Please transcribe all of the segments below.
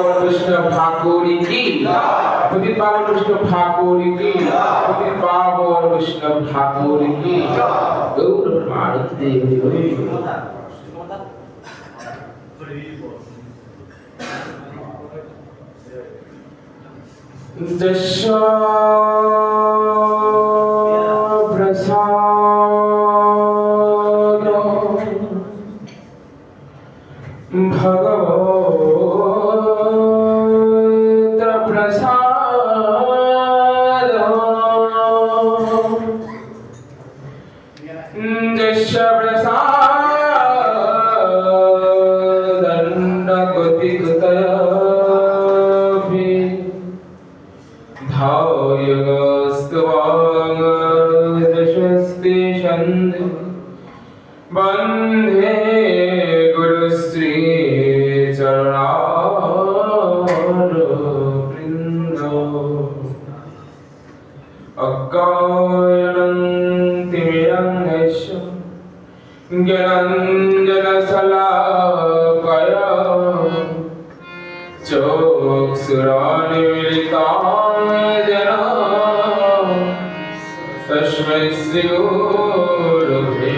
পাবন বৈষ্ণব ঠাকুর কি পতিত পাবন বৈষ্ণব ঠাকুর কি পতিত পাবন বৈষ্ণব ঠাকুর কি গৌর প্রেমানন্দে হরি হরি दशा प्रसाद भगवत प्रसाद दशा प्रसाद दंड गति बंधे गुरुश्री चरणारविंद अज्ञानतिमिरन्धस्य ज्ञानाञ्जनशलाकया चक्षुरान्मिलितां येन तस्मै श्री गुरुवे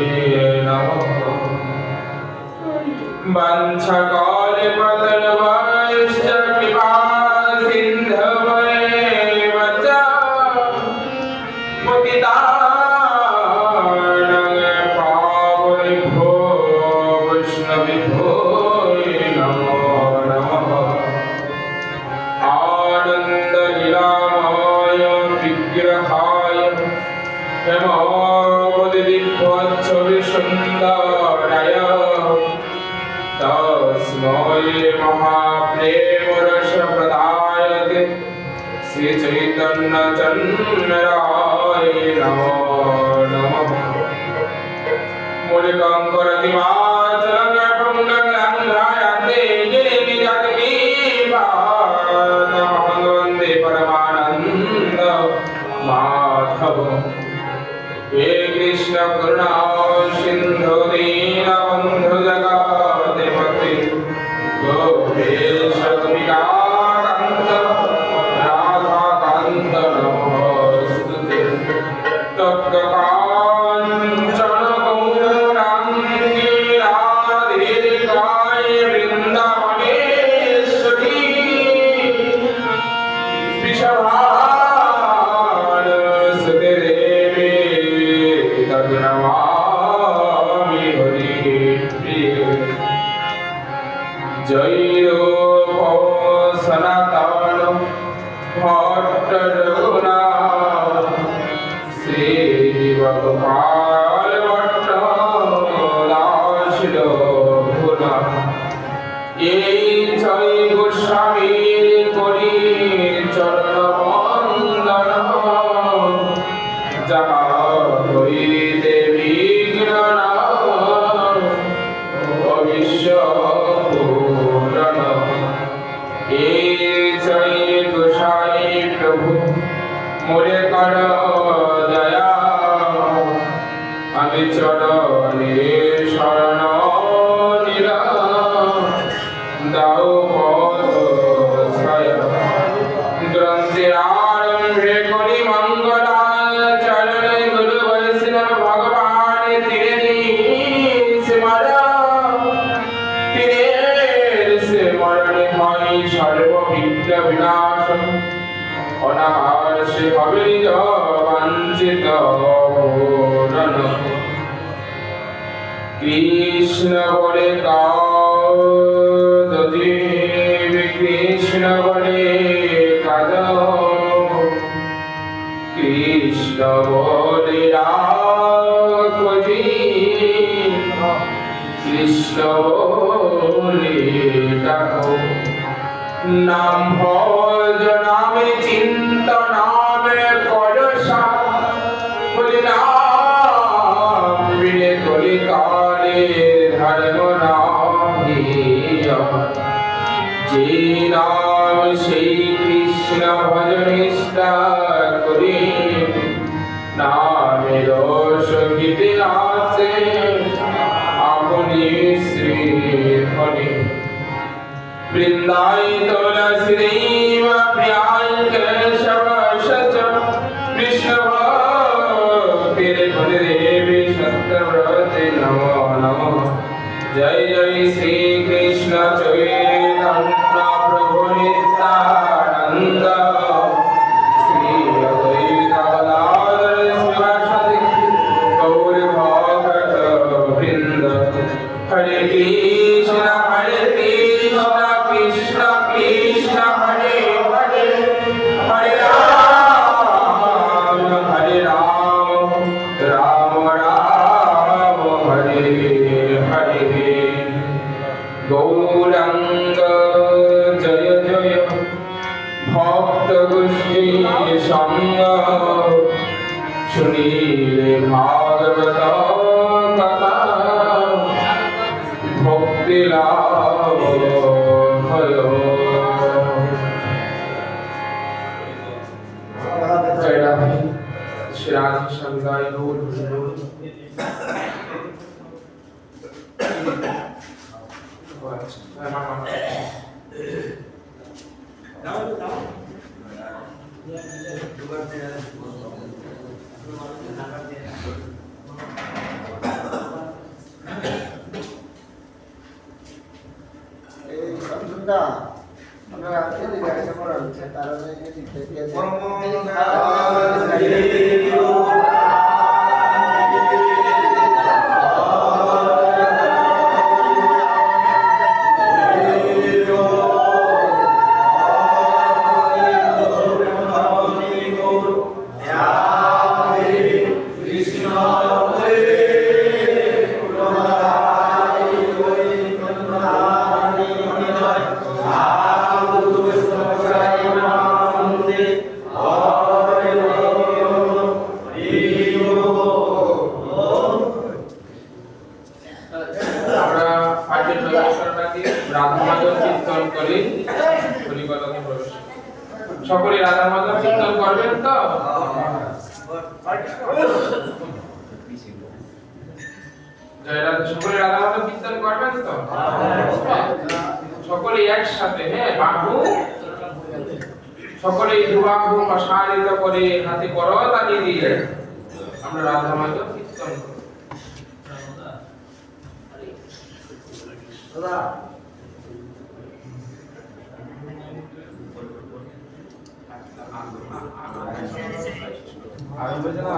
वंशकालपतनवाश्च कृपासिन्धवैव च पतितानां पावनेभ्यो वैष्णवेभ्यो नमो नमः आनन्दलीलामय विग्रहाय हेमावदिदिव्यच्छविसुन्दराय तस्मै महाप्रेमरसप्रदायते श्रीचैतन्यचन्द्राय नमो नमः मूलिकङ्करतिवाचलं पुण्यग्रन्थायते गिरिनिजगमीपादमहं वन्दे परमानन्द माधवम् हे कृष्ण करुणा सिंधु दीनबन्धु जगत्पते गोपेश गोपिकान्त राधाकान्त नमोस्तुते तप्तकाञ्चन गौराङ्गी राधे काय वृन्दावनेश्वरी वृषभानुसुते नमामि हरिप्रिये जय रूप सनातन भट्ट रघुनाथ श्री भगवान भट्ट दास रघुनाथ এই জয় গোস্বামী করি চরণ বন্দন যাহা হইতে বিঘ্ন ভবিষ্য পূরণ এই জয় গোসাই প্রভু মোরে কর দয়া আমি চরণে শরণ নিলাম দাও পদছায়া গ্রন্থের আরম্ভে করি মঙ্গলাল চরণে গুরু বৈষ্ণব ভগবান তিরে স্মরণে হয় সর্ববিঘ্ন বিনাশ অনাহার সে হবে নিজ বাঞ্ছিত পূরণ কৃষ্ণ বলে কাদদেব কৃষ্ণ বলে কাদ কৃষ্ণ বলে রাখজি কৃষ্ণ বলে ডাকো নাম ভজ নামে চিন্ত নামে করসা বলি নাম বিনে কলি কালে ধর্ম নাহি যে নাম সেই কৃষ্ণ ভজ নিষ্ঠা করি নামে রস গীতে আছে আপনি শ্রী হরি वृंदाय तुलसी देव प्रियाय केशव सच विष्णु तेरे देवी सत्यव्रते नमो नमो जय जय श्री कृष्ण चैतन्य प्रभु नित्यानंद श्री अद्वैत गदाधर शिवासादि गौर भक्त वृंद हरे कृष्ण कृष्ण कृष्ण हरे हरे हरे राम राम राम हरे हरे गौरंग जय जय भक्त गोष्ठी संग सुनीले भागवत कथा भक्ति लाभ भयो जय राधे श्री राधे संगाय गौर সকলে রাধা মাধব কীর্তন করবেন তো জয় রাধা সকলে রাধা মাধব কীর্তন করবেন তো সকলে একসাথে হ্যাঁ বাহু সকলে দুবাহু প্রসারিত করে হাতে করতালি দিয়ে আমরা রাধা মাধব কীর্তন করব দাদা আমি বুঝে না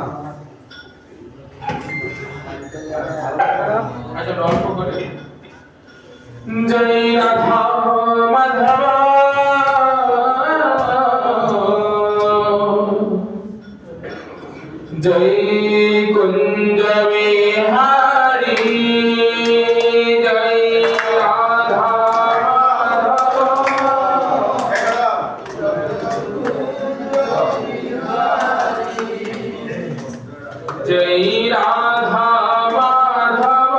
আচ্ছা অল্প করে জয় রাধা মাধব জয় কুঞ্জ বিহারী জয় রাধা जय राधा माधव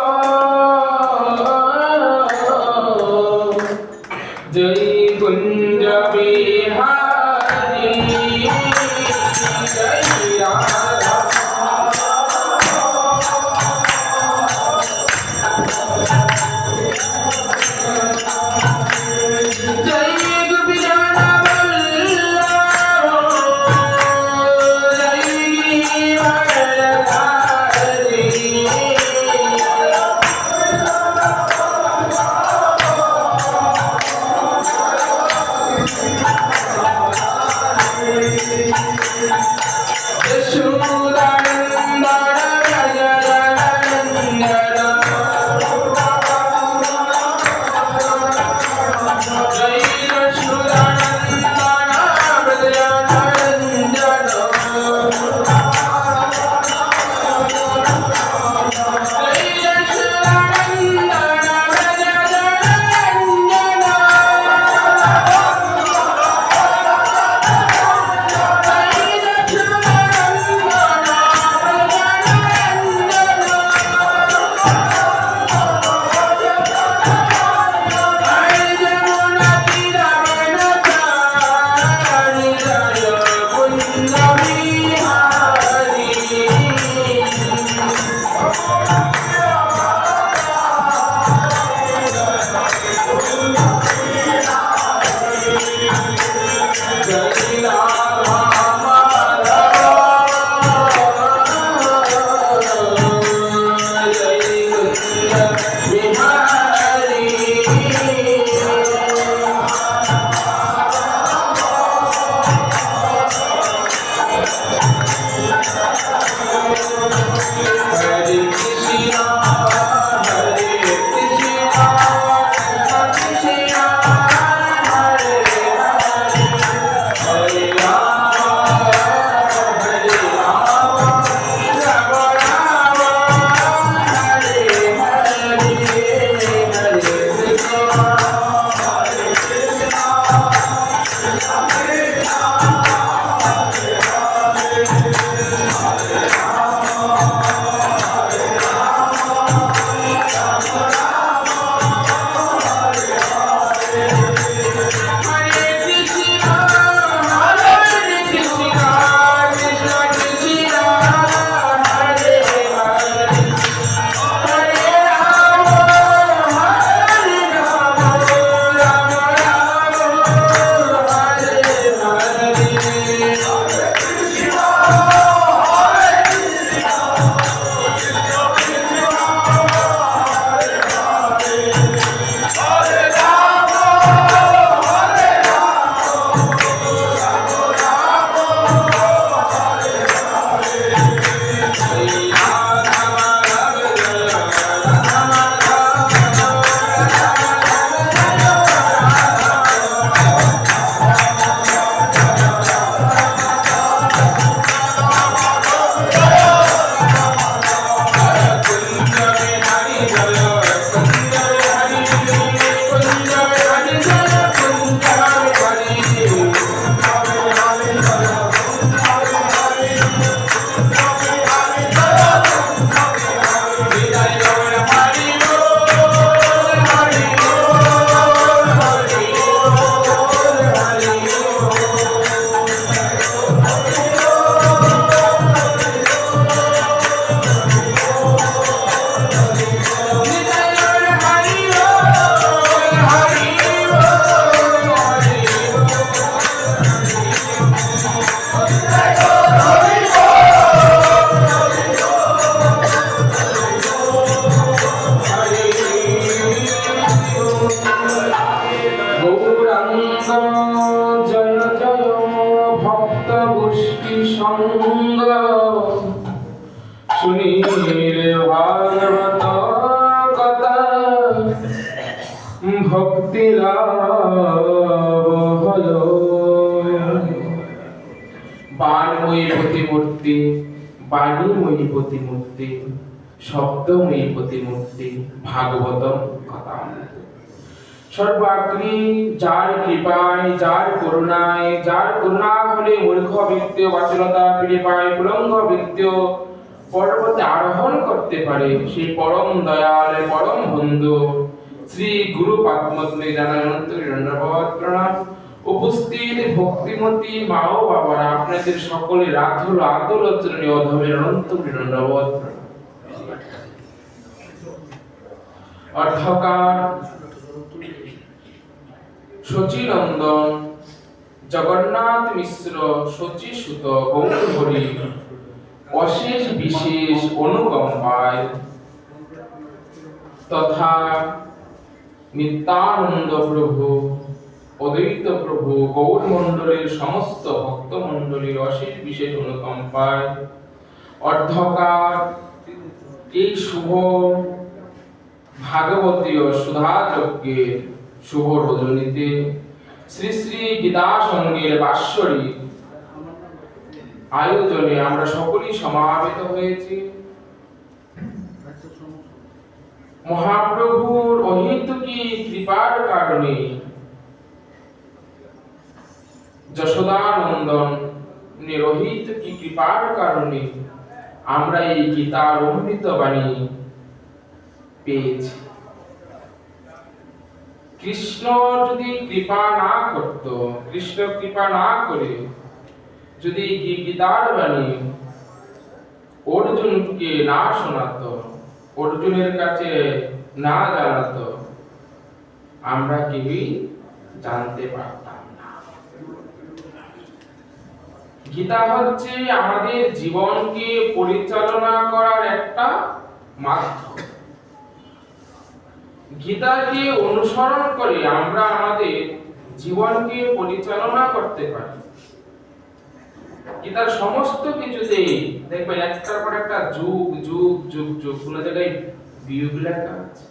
जय कुंज बिहारी जय राधा जय गोपीजन ভাগবত কথা ভক্তি লাভ হলো। বাণময়ী প্রতিমূর্তি, বাণীময়ী প্রতিমূর্তি, শব্দময়ী প্রতিমূর্তি ভাগবতম কথা। সর্বাগ্রে যার কৃপায়, যার করুণায়, যার করুণা হলে মূর্খ ব্যক্তি বাচলতা ফিরে পায়, কুলঙ্গ ব্যক্তি পর্বতে আরোহণ করতে পারে, সেই পরম দয়াল পরম বন্ধু শ্রী গুরু পাদপদ্মে জানাই অন্তরে ধন্যবাদ প্রণাম। উপস্থিত ভক্তিমতী মা ও বাবারা, আপনাদের সকলের আধুল আদলচরণে অধমের অনন্ত ধন্যবাদ প্রণাম। অর্ধকার শচীনন্দন জগন্নাথ মিশ্র শচীসুত গৌরহরি অশেষ বিশেষ অনুকম্পায় তথা নিত্যানন্দ প্রভু, অদ্বৈত প্রভু, গৌর মণ্ডলের সমস্ত ভক্ত মণ্ডলীর অশেষ বিশেষ অনুকম্পায় অর্ধকার এই শুভ ভাগবতীয় সুধা যজ্ঞের শুভ রজনীতে শ্রী শ্রী গীতা সঙ্গের বাৎসরিক আয়োজনে আমরা সকলেই সমাবেত হয়েছি। মহাপ্রভুর অহেতুকী কৃপার কারণে যশোদানন্দন অহেতুকী কৃপার কারণে আমরা এই গীতার অমৃত বাণী পেয়েছি। কৃষ্ণ যদি কৃপা না করত, কৃষ্ণ কৃপা না করে যদি গীতার বাণী অর্জুনকে না শোনাতো, অর্জুনের কাছে না জানাতো, আমরা কেউই জানতে পারতাম না। গীতা হচ্ছে আমাদের জীবনকে পরিচালনা করার একটা মাধ্যম। গীতাকে অনুসরণ করে আমরা আমাদের জীবনকে পরিচালনা করতে পারি। গীতার সমস্ত কিছুতে দেখবেন একটার পর একটা যুগ যুগ যুগ যুগ, কোন জায়গায় বিয়োগ লেখা আছে।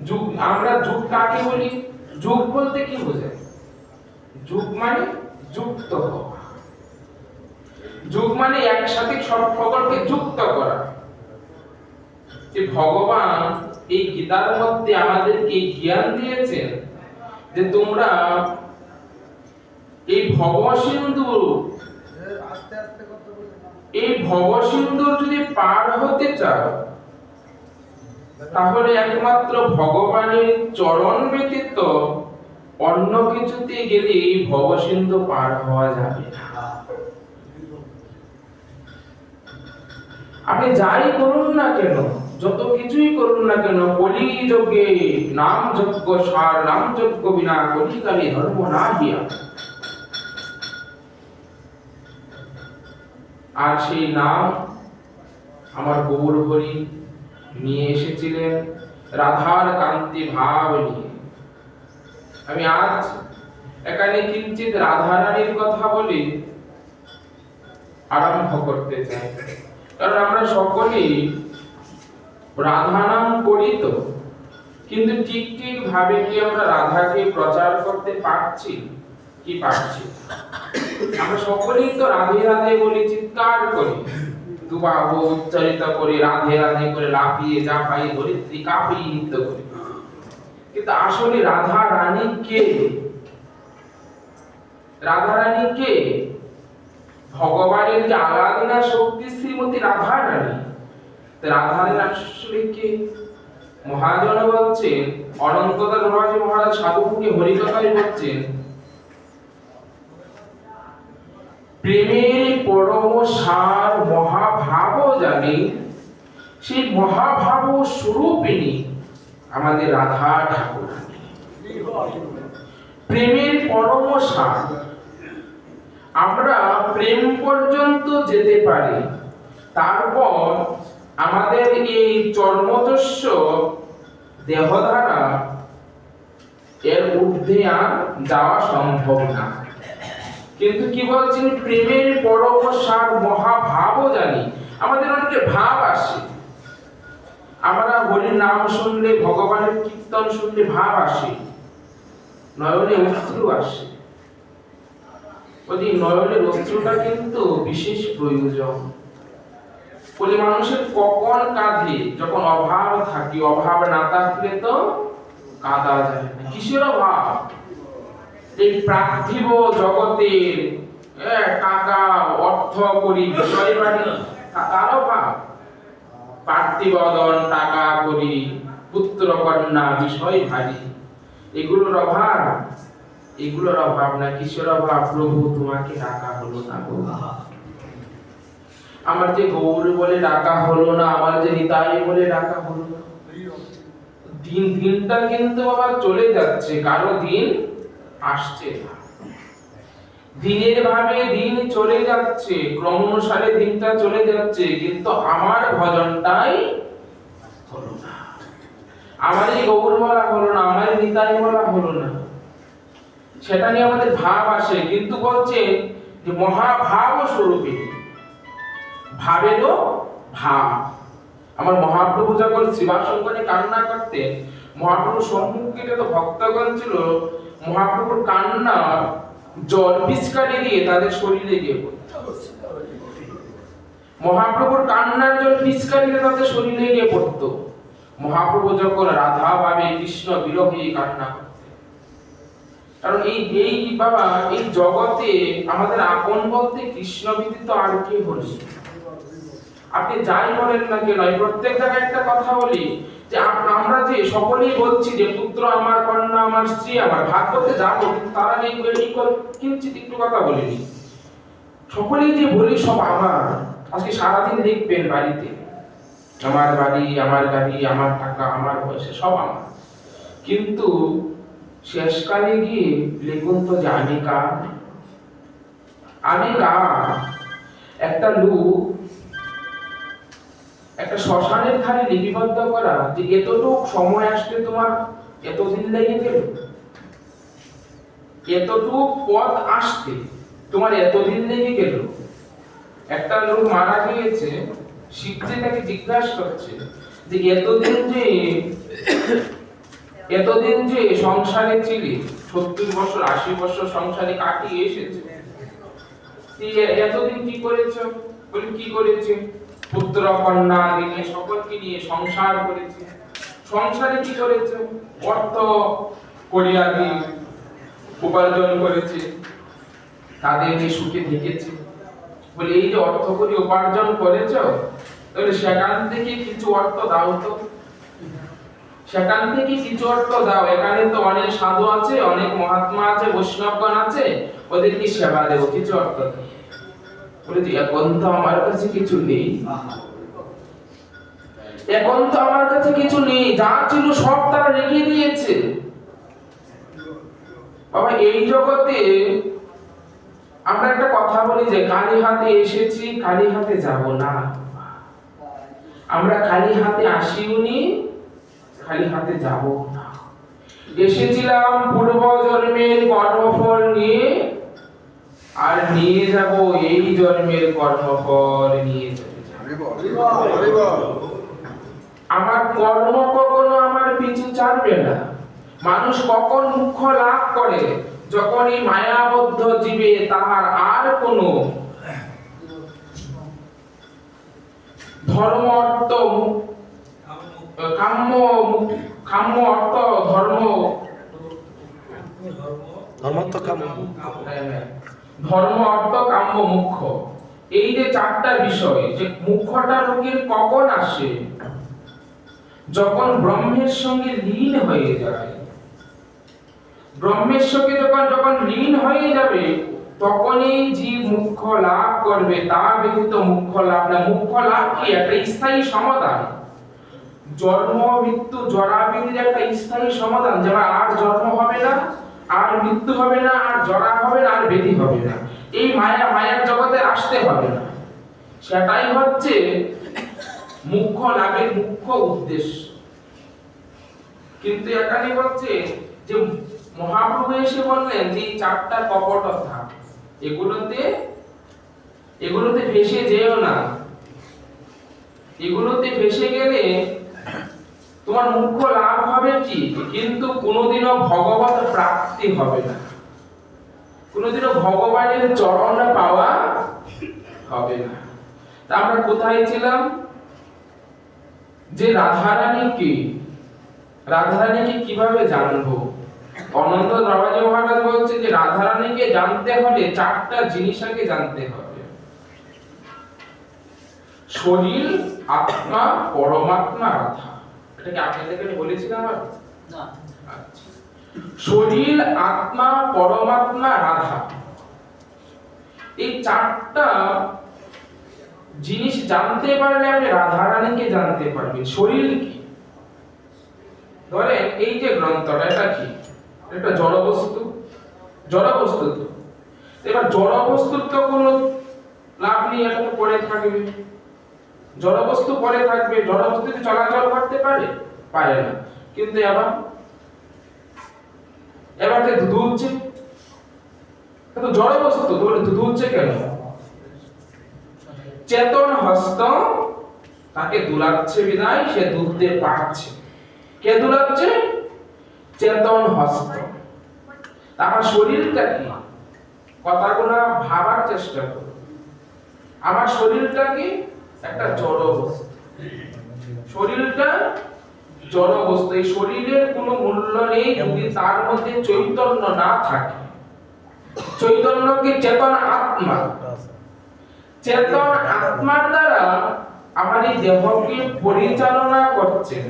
যুগ, আমরা যুগ কাকে বলি? যুগ বলতে কি বোঝায়? যুগ মানে যুক্ত হওয়া, যুগ মানে একসাথে সব সকলকে যুক্ত করা। যে ভগবান এই গীতার মধ্যে আমাদেরকে জ্ঞান দিয়েছেন যে তোমরা এই ভবসিন্ধু যদি পার হতে চাও, তাহলে একমাত্র ভগবানের চরণ ব্যতীত অন্য কিছুতে গেলে এই ভবসিন্ধু পার হওয়া যাবে না। আপনি যাই করুন না কেন, যত কিছুই করুন না কেন, কলি যজ্ঞে নাম যজ্ঞ সার, নাম যজ্ঞ বিনা কলিকালে ধর্ম না হিয়া। আর সেই নাম আমার গৌর হরি নিয়ে এসেছিলেন রাধার কান্তি ভাব নিয়ে। আমি আজ এখানে কিঞ্চিত রাধারানীর কথা বলি আরম্ভ করতে চাই, কারণ আমরা সকলেই রাধা নাম করি তো, কিন্তু ঠিক ঠিক ভাবে কি আমরা রাধাকে প্রচার করতে পারছি কি পারছি? আমরা সকলেই তো রাধে রাধে বলি, চিৎকার করি, দুবাহু উচ্চারিত করি, রাধে রাধে করে লাফিয়ে ঝাঁপাই ধরিত্রী কাঁপিয়ে নৃত্য করি, কিন্তু আসলে রাধা রানী কে? রাধা রানী কে? ভগবানের যে আরাধনা শক্তি শ্রীমতী রাধা রানী। রাধা রানী আসলে কে? মহাজন বলছেন, অনন্তদাস মহারাজ সাধুকে হরিকথায় বলছেন, প্রেমের পরম সার মহাভাব জানি, সেই মহাভাব স্বরূপিণী আমাদের রাধা ঠাকুর। প্রেমের পরম সার, আমরা প্রেম পর্যন্ত যেতে পারি, তারপর আমাদের এই চর্মযস্য দেহধারা এর ঊর্ধ্বে আর যাওয়া সম্ভব না। কিন্তু কি বলছেন? প্রেমের পরম সার মহাভাব জানি। আমাদের অনেকে ভাব আসে, হরির নাম শুনলে, ভগবানের কীর্তন শুনলে ভাব আসে, নয়নে অশ্রু আসে। ওই নয়নের অশ্রুটা কিন্তু বিশেষ প্রয়োজন। বলে মানুষের কখন কাঁদে? যখন অভাব থাকে। অভাব না থাকলে তো কাঁদা যায় না। কিসের অভাব? এই পার্থিব জগতের টাকা, অর্থ, করি, বিষয় বাড়ি, তার অভাব। পার্থিব ধন, টাকা, করি, পুত্র, কন্যা, বিষয় ভারী, এগুলোর অভাব? এগুলোর অভাব না। কিসের অভাব? প্রভু তোমাকে ডাকা হলো না গো। আমার যে গৌর বলে ডাকা হলো না, আমার যে নিতাই বলে ডাকা হলো না। দিনটা কিন্তু আবার চলে যাচ্ছে, কারো দিন আসছে না। দিনের ভাবে দিন চলে যাচ্ছে, ক্রমানুসারে দিনটা চলে যাচ্ছে, কিন্তু আমার ভজনটাই হলো না, আমারই গৌর বলা হলো না, আমার নিতাই বলা হলো না। সেটা নিয়ে আমাদের ভাব আসে, কিন্তু বলছে যে মহাভাব স্বরূপে, ভাবেরও ভাব। আমার মহাপ্রভু যখন শ্রীবাসঙ্কনে কান্না করতেন, মহাপ্রভুর সম্মুখে যত ভক্তগণ ছিল, মহাপ্রভুর কান্না জল পিচকারি দিয়ে তাদের শরীরে গিয়ে পড়ত। মহাপ্রভুর কান্নার জল পিচকারি দিয়ে তাদের শরীরে গিয়ে পড়ত। মহাপ্রভু যখন রাধা ভাবে কৃষ্ণ বিরহে কান্না করতেন। কারণ এই বাবা, এই জগতে আমাদের আপন বলতে কৃষ্ণ ব্যতীত আর কেউ হলো। আপনি যাই বলেন না কেন, প্রত্যেক জায়গায় একটা কথা বলি যে আমরা যে সকলেই বলছি যে পুত্র আমার, কন্যা আমার, স্ত্রী আমার, ভাগ করতে যাবো, কিন্তু তার আগে কিঞ্চিত একটু কথা বলিনি। সকলেই যে বলি সব আমার। আজকে সারাদিন দেখবেন বাড়িতে আমার বাড়ি, আমার গাড়ি, আমার টাকা, আমার পয়সা সব আমার, কিন্তু শেষকালে গিয়ে লিখুন তো যে আমি কার? আমি কার? একটা লোক একটা শ্মশানের ধারে লিপিবদ্ধ করা যে এতটুক সময় আসতে তোমার এতদিন লেগে গেল, এতটুক পথ আসতে তোমার এতদিন লেগে গেল। একটা লোক মারা গিয়েছে, শিবজি তাকে জিজ্ঞাসা করছে যে এতদিন যে সংসারে ছিলি, 70 বছর 80 বছর সংসারে কাটিয়ে এসেছে, এতদিন কি করেছো? বলি কি করেছে? পুত্র, কন্যা নিয়ে, সকলকে নিয়ে সংসার করেছে। সংসারে কি করেছে? অর্থ করিয়াদি উপার্জন করেছে, তাদের নিয়ে সুখে থেকেছে। বলে এই যে অর্থ করি উপার্জন করেছো, তাহলে সেখান থেকে কিছু অর্থ দাও তো, সেখান থেকে কিছু অর্থ দাও। এখানে তো অনেক সাধু আছে, অনেক মহাত্মা আছে, বৈষ্ণবগণ আছে, ওদেরকে সেবা দেব, কিছু অর্থ দাও। বলে যে এখন তো আমার কাছে কিছু নেই, এখন তো আমার কাছে কিছু নেই, যা ছিল সব তারা রেখে দিয়েছে। বাবা, এই জগতে আমরা একটা কথা বলি যে খালি হাতে এসেছি, খালি হাতে যাব না। আমরা খালি হাতে আসিওনি, খালি হাতে যাব না। এসেছিলাম পূর্ব জন্মের কর্মফল নিয়ে, আর নিয়ে যাব এই জন্মের কর্মফল নিয়ে চলে যাব। আমার কর্ম কখনো আমার পিছু ছাড়বে না। মানুষ কখন মুখ্য লাভ করে? যখন এই মায়াবদ্ধ জীবে তাহার আর কোনো ধর্ম, অর্থ, কাম্য অর্থ, ধর্ম, ধর্ম, অর্থ, কাম্য, মুখ্য, এই যে চারটা বিষয়, যে মুখ্যটা লোকের কখন আসে? যখন ব্রহ্মের সঙ্গে লীন হয়ে যায়। ব্রহ্মের সঙ্গে যখন লীন হয়ে যাবে, তখনই জীব মুখ্য লাভ করবে, তা ব্যতীত মুখ্য লাভ না। মুখ্য লাভ কি? একটা স্থায়ী সমাধান। জন্ম, মৃত্যু, জরা ব্যাধির একটা স্থায়ী সমাধান, যেমন আর জন্ম হবে না, আর মৃত্যু হবে না, আর জরা হবে না, আর ব্যাধি হবে না। এই মায়ার জগতে আসতে হবে না। সেটাই হচ্ছে মুখ্য লাভের মুখ্য উদ্দেশ্য। কিন্তু এখানে বলছে যে মহাপ্রভু এসে বললেন যে চারটা কপটতা, এগুলোতে ফেসে যেও না। এগুলোতে ফেসে গেলে তোমার মুখ্য লাভ হবে কি, কিন্তু কোনোদিনও ভগবত প্রাপ্তি হবে না, কোনোদিনও ভগবানের চরণ পাওয়া হবে না। তা আমরা কোথায় ছিলাম, যে রাধারানীকে কিভাবে জানবো? অনন্ত বাবাজি মহারাজ বলছে যে রাধারানীকে জানতে হলে চারটা জিনিস আগে জানতে হবে। শরীর, আত্মা, পরমাত্মা, রাধা। এটা কি আপনাদেরকে বলেছিলাম আর না? আচ্ছা, শরীর, আত্মা, পরমাত্মা, রাধা, এই চারটা জিনিস জানতে পারলে আপনি রাধারানীকে জানতে পারবেন। শরীর কি? ধরেন এই যে গ্রন্থটা, এটা কি? একটা জড় বস্তু, তো এবার জড় বস্তুর তো কোনো লাভ নেই, এটা তো পড়ে থাকবে, জড় বস্তু পড়ে থাকবে, জড় বস্তু কি চলাচল করতে পারে না। কিন্তু এবার যে দুধছে, তো জড় বস্তু তো দুধছে কেন? চেতন হস্ত তাকে দুলাচ্ছে বিদায় সে দুধতে পারছে। কে দুলাচ্ছে? চেতন হস্ত। তার শরীরটা কি? কথাগুলো ভাবার চেষ্টা করো। আমার শরীরটা কি? একটা জড় বস্তু। শরীরটা জড় বস্তু। এই শরীরের কোনো মূল্য নেই যদি তার মধ্যে চৈতন্য না থাকে। চৈতন্যকে চেতন আত্মা, চেতন আত্মার দ্বারা আমার এই দেহকে পরিচালনা করছেন,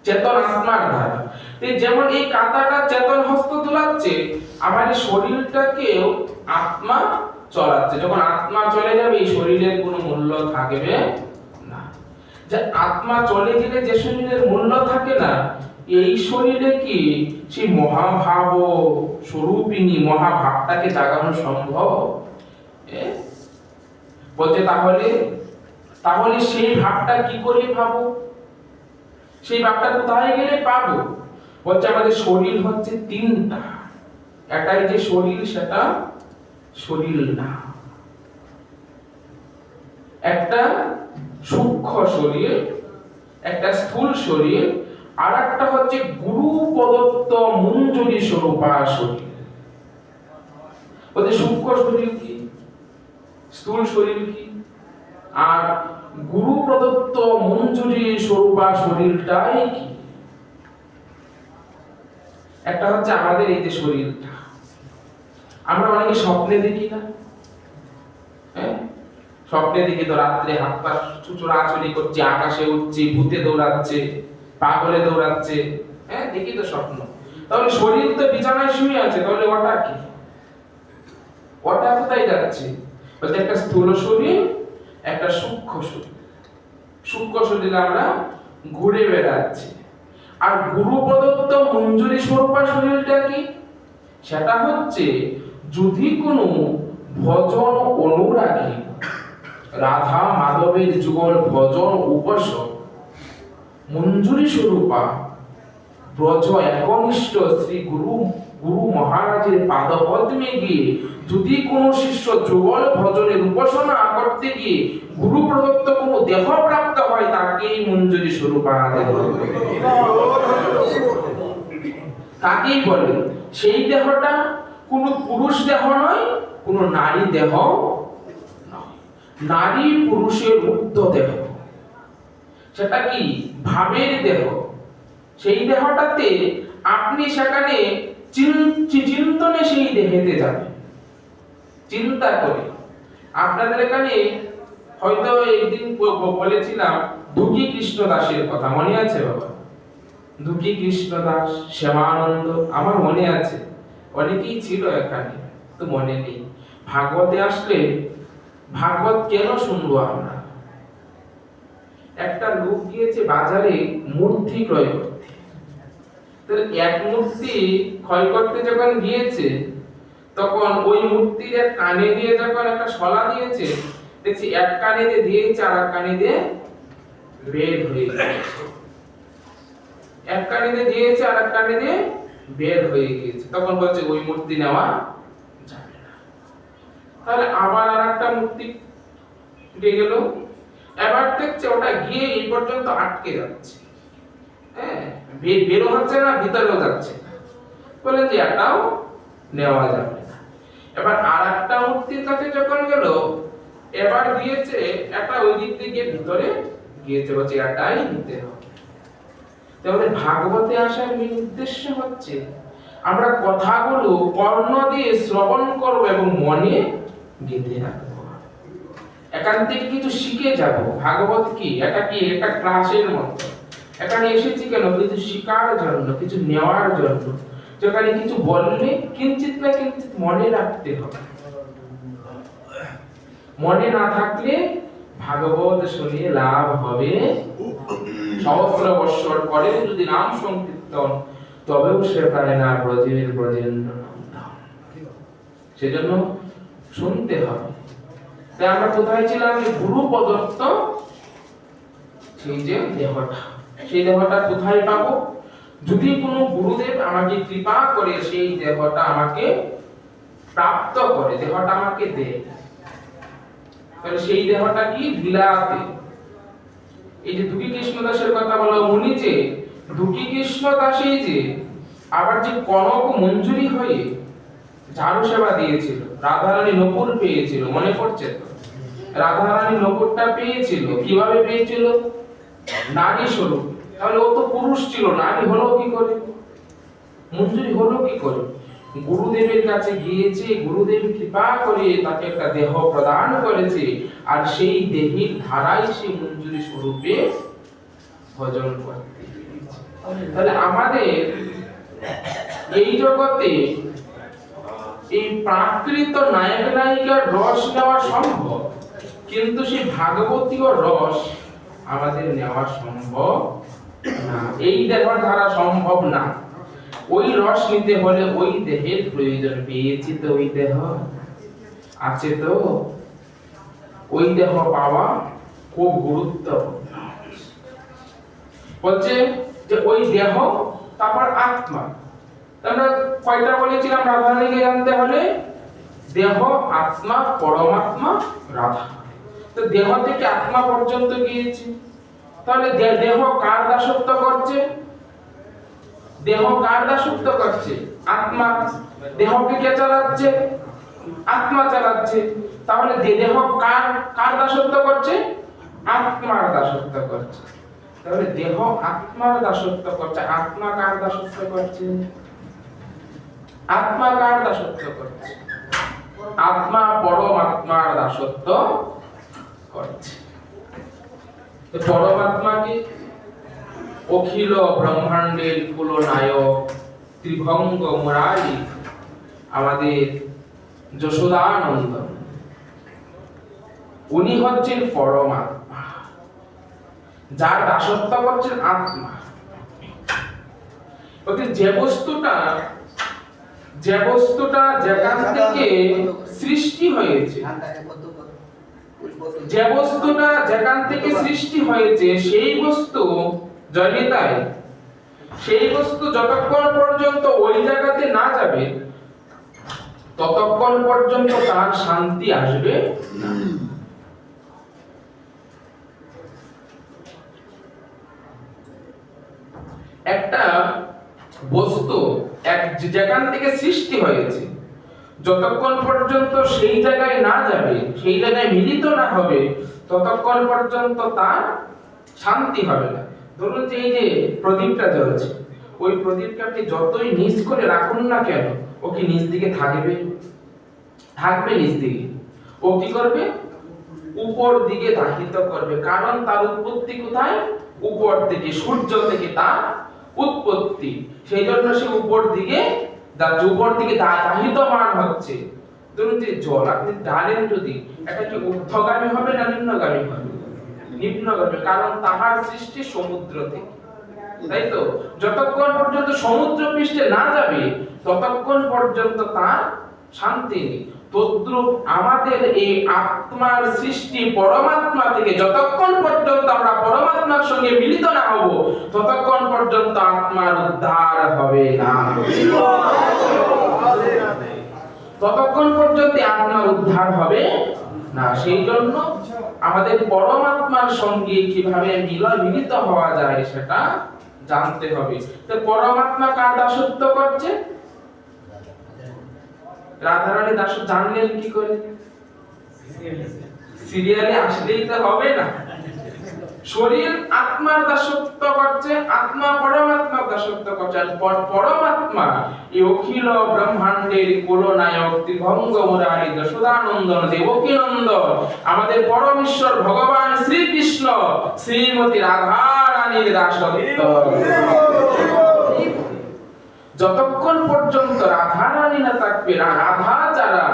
চেতন আত্মার দ্বারা। যেমন এই কাঁটাটা চেতন হস্ত তোলাচ্ছে, আমার এই শরীরটাকেও আত্মা চলাচ্ছে। যখন আত্মা চলে যাবে এই শরীরের কোনো মূল্য থাকবে না। যে আত্মা চলে গেলে যে শরীরের মূল্য থাকে না, এই শরীরে কি সেই মহাভাব স্বরূপিনী মহাভাবটাকে জাগানো সম্ভব? বলতে তাহলে সেই ভাবটা কি করে পাবো? সেই ভাবটা কোথায় গেলে পাবো? বলছে আমাদের শরীর হচ্ছে তিনটা, এটাই যে শরীর সেটা শরীর না। একটা সূক্ষ্ম শরীর, একটা স্থূল শরীর, আর একটা হচ্ছে গুরু প্রদত্ত মঞ্জুরি স্বরূপা শরীর। বলতে সূক্ষ্ম শরীর কি, স্থূল শরীর কি, আর গুরু প্রদত্ত মঞ্জুরি স্বরূপা শরীরটাই কি? একটা হচ্ছে আমাদের এই যে শরীরটা, আমরা অনেকে স্বপ্নে দেখি না? স্বপ্নে দেখি তো রাত্রে হাত পা চুচুরাচুরি করছে, আকাশে উঠছে, ভূতে দৌড়াচ্ছে, পাগলে দৌড়াচ্ছে, দেখি তো স্বপ্ন। তাহলে শরীর তো বিছানায় শুয়ে আছে, তাহলে ওটা কি? ওটা কোথায় যাচ্ছে? বলতে একটা স্থূল শরীর, একটা সূক্ষ্ম শরীর। সূক্ষ্ম শরীরে আমরা ঘুরে বেড়াচ্ছি। আর গুরু প্রদত্ত মঞ্জুরি স্বরূপা শরীরটা কি? সেটা হচ্ছে যদি কোনো ভজন অনুরাগী রাধা মাধবের যুগল ভজন উপাসক মঞ্জুরি স্বরূপা ব্রজ একনিষ্ঠ শ্রী গুরু মহারাজের পাদপদ্মে গিয়ে যদি কোনো শিষ্য যুগল ভজনের উপাসনা করতে গিয়ে গুরু প্রদত্ত কোনো দেহ প্রাপ্ত হয়, তাকেই মঞ্জুরি স্বরূপা তাকেই বলে। সেই দেহটা কোনো পুরুষ দেহ নয়, কোনো নারী দেহ নয়, নারী পুরুষের ঊর্ধ্ব দেহ। সেটা কি? ভাবের দেহ। সেই দেহটাতে আপনি সেখানে চিন্তনে সেই দেহেতে যাবেন, চিন্তা করে। আপনাদের এখানে হয়তো একদিন বলেছিলাম দুঃখী কৃষ্ণ দাসের কথা, মনে আছে বাবা? দুঃখী কৃষ্ণ দাস, শ্যামানন্দ, আমার মনে আছে। অনেকেই ছিল এখানে, তো মনে নেই। ভাগবতে আসলে ভাগবত কেন শুনবো আমরা? একটা লোক গিয়েছে বাজারে মূর্তি ক্রয় করতে। এক মূর্তি ক্রয় করতে যখন গিয়েছে, তখন ওই মূর্তির এক কানে দিয়ে যখন একটা শলা দিয়েছে, দেখছি এক কানে দিয়ে দিয়েছে আর এক কানে দিয়ে বের হয়ে গেছে। এক কানে দিয়ে দিয়েছে আর এক কানে দিয়ে বের হয়ে গিয়েছে। তখন বলছে ওই মূর্তি নেওয়া যাবে না। তাহলে আবার আর একটা মূর্তি উঠে গেল। এবার দেখছে ওটা গিয়ে এই পর্যন্ত আটকে যাচ্ছে, হ্যাঁ, বেরো হচ্ছে না, ভিতরেও যাচ্ছে, বলে যে এটাও নেওয়া যাবে না। এবার আরেকটা মূর্তির কাছে যখন গেল, এবার দিয়েছে একটা ওই দিক থেকে ভিতরে গিয়েছে, বলছে এটাই নিতে হবে। তাহলে ভাগবতে আসার মেন উদ্দেশ্য হচ্ছে আমরা কথাগুলো কর্ণ দিয়ে শ্রবণ করব এবং মনে গেঁথে রাখবো, এখান থেকে কিছু শিখে যাব। ভাগবত কি, এটা কি, এটা ক্লাসের মতো। এখানে এসেছি কেন? কিছু শেখার জন্য, কিছু নেওয়ার জন্য। যেখানে কিছু বললে কিঞ্চিত না কিঞ্চিত মনে রাখতে হবে। মনে না থাকলে ভাগবত শুনে লাভ হবে সহস্র বৎসর পরে যদি নাম সংকীর্তন, তবেও সে পায় না ব্রজের ব্রজেন্দ্র নাম। সেজন্য শুনতে হবে। তাই আমরা কোথায় ছিলাম? গুরু প্রদত্ত সেই যে দেহটা, সেই দেহটা কোথায় পাবো? যদি কোনো গুরুদেব আমাকে কৃপা করে সেই দেহটা আমাকে প্রাপ্ত করে, দেহটা আমাকে দেয়, তাহলে সেই দেহটা কি? বিলাতে। এই যে দুঃখী কৃষ্ণ দাসের কথা বলা, উনি যে দুঃখী কৃষ্ণ দাসই যে আবার যে কনক মঞ্জুরি হয়ে ঝাড়ু সেবা দিয়েছিল, রাধারানী নপুর পেয়েছিল, মনে পড়ছে তো? রাধারানী নপুরটা পেয়েছিল, কিভাবে পেয়েছিল? নারী স্বরূপ। তাহলে ও তো পুরুষ ছিল, নারী হলো কি করে? মঞ্জুরি হলো কি করে? গুরুদেবের কাছে গিয়েছে, গুরুদেব কৃপা করে তাকে একটা দেহ প্রদান করেছে, আর সেই দেহের ধারাই সে মঞ্জুরি স্বরূপে ভজন করতে। তাহলে আমাদের এই জগতে এই প্রাকৃত নায়ক নায়িকার রস নেওয়া সম্ভব, কিন্তু সেই ভাগবতীয় রস আমাদের নেওয়া সম্ভব না, এই দেহর দ্বারা সম্ভব না। ওই রস নিতে হলে ওই দেহের প্রয়োজন। পেয়েছি তো ওই দেহ, আছে তো ওই দেহ পাওয়া খুব গুরুত্বপূর্ণ। বলছে যে ওই দেহ, তারপর আত্মা। আমরা কয়টা বলেছিলাম রাধারানীকে জানতে হলে? দেহ, আত্মা, পরমাত্মা, রাধা। তো দেহ থেকে আত্মা পর্যন্ত গিয়েছি। তাহলে দেহ কার দাসত্ব করছে? দেহ কার দাসত্ব করছে? আত্মা। দেহকে কে চালাচ্ছে? আত্মা চালাচ্ছে। তাহলে দেহ কার কার দাসত্ব করছে? আত্মার দাসত্ব করছে। তাহলে দেহ আত্মার দাসত্ব করছে, আত্মা কার দাসত্ব করছে? আত্মা কার দাসত্ব করছে? আত্মা পরমাত্মার দাসত্ব করছে। পরমাত্মাকে অখিল ব্রহ্মাণ্ডের কুলনায়ক ত্রিভঙ্গ মুরারি আমাদের যশোদানন্দ, উনি হচ্ছেন পরমাত্মা, যার দাসত্ব করছেন আত্মা। যে বস্তুটা যেখান থেকে সৃষ্টি হয়েছে, যে বস্তুটা যেখান থেকে সৃষ্টি হয়েছে সেই বস্তু জয়নিতাই, সেই বস্তু যতক্ষণ পর্যন্ত ওই জায়গাতে না যাবে ততক্ষণ পর্যন্ত তার শান্তি আসবে না। একটা বস্তু যেখান থেকে সৃষ্টি হয়েছে যতক্ষণ পর্যন্ত সেই জায়গায় না যাবে, সেই জায়গায় মিলিত না হবে, ততক্ষণ পর্যন্ত তার শান্তি হবে না। ধরুন যে এই যে প্রদীপটা জ্বলছে, ওই প্রদীপটা আপনি যতই নিচ করে রাখুন না কেন, ও কি নিচ দিকে থাকবে? থাকবে নিচ দিকে। ও কি করবে? উপর দিকে দাহিত করবে, কারণ তার উৎপত্তি কোথায়? উপর থেকে, সূর্য থেকে তার উৎপত্তি। সেই জন্য সে উপর দিকে যাচ্ছে, উপর দিকে দাহিতমান হচ্ছে। ধরুন যে জল আপনি ঢালেন, যদি এটা কি ঊর্ধ্বগামী হবে না নিম্নগামী হবে? নিম্নগামী, কারণ তাহার সৃষ্টি সমুদ্র থেকে, তাই তো? যতক্ষণ পর্যন্ত সমুদ্র পৃষ্ঠে না যাবে ততক্ষণ পর্যন্ত তার শান্তি নেই। তদ্রূপ আমাদের এই আত্মার সৃষ্টি পরমাত্মা থেকে, যতক্ষণ পর্যন্ত আমরা পরমাত্মার সঙ্গে মিলিত না হব ততক্ষণ পর্যন্ত আত্মার উদ্ধার হবে না। ততক্ষণ পর্যন্ত আত্মার উদ্ধার হবে না। সেই জন্য আমাদের পরমাত্মার সঙ্গে কিভাবে মিলিত হওয়া যায় সেটা জানতে হবে। তো পরমাত্মা কার দাসত্ব করছে? রাধারানী দাসত্ব জানলেন কি করে? সিরিয়ালে আসলেই তো হবে না। শরীর আত্মার দাসত্ব করছে, আত্মা পরমাত্মার দাসত্ব করছে। আর পরমাত্মা এই অখিল ব্রহ্মাণ্ডের কুলনায়ক ত্রিভঙ্গ মুরারি যশোদানন্দন দেবকী নন্দন আমাদের পরমেশ্বর ভগবান শ্রীকৃষ্ণ শ্রীমতী রাধা রানীর দাসত্ব। যতক্ষণ পর্যন্ত রাধা রানী না থাকবে, রাধা ছাড়া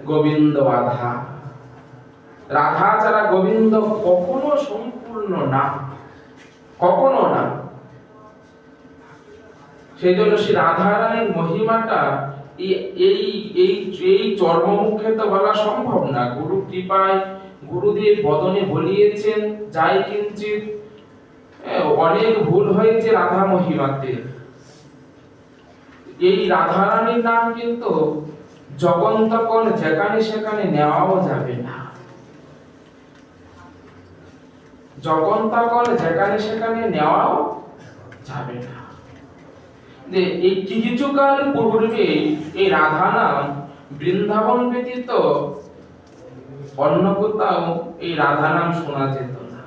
গোবিন্দ আধা, রাধা ছাড়া গোবিন্দ কখনো সম্পূর্ণ না, কখনো না। সেই জন্য শ্রী রাধা রানীর মহিমাটা এই চর্মমুখে তো বলা সম্ভব না। গুরু কৃপায় গুরুদেব বদনে বলিয়েছেন যাই কিঞ্চিত, অনেক ভুল হয়েছে রাধা মহিমাতে। এই রাধা রানীর নাম কিন্তু যখন তখন যেখানে সেখানে নেওয়াও যাবে না, যখন তখন যেখানে সেখানে নেওয়াও যাবে না। যে এই কিছুকাল পূর্বে এই রাধা নাম বৃন্দাবন ব্যতীত অন্য কোথাও এই রাধা নাম শোনা যেত না।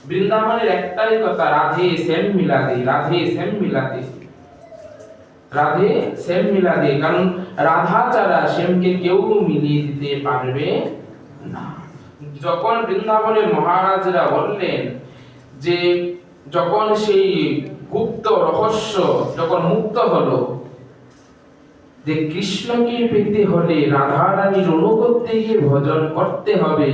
বৃন্দাবনের একটাই কথা, রাধে শ্যাম মিলাদে, রাধে শ্যাম মিলাদে, রাধে শ্যাম মিলাদে। কারণ রাধা ছাড়া শ্যামকে কেউ মিলিয়ে দিতে পারবে না। যখন বৃন্দাবনের মহারাজরা বললেন যে যখন সেই গুপ্ত রহস্য যখন মুক্ত হলো যে কৃষ্ণকে পেতে হলে রাধা রানীর অনুগত্যে গিয়ে ভজন করতে হবে,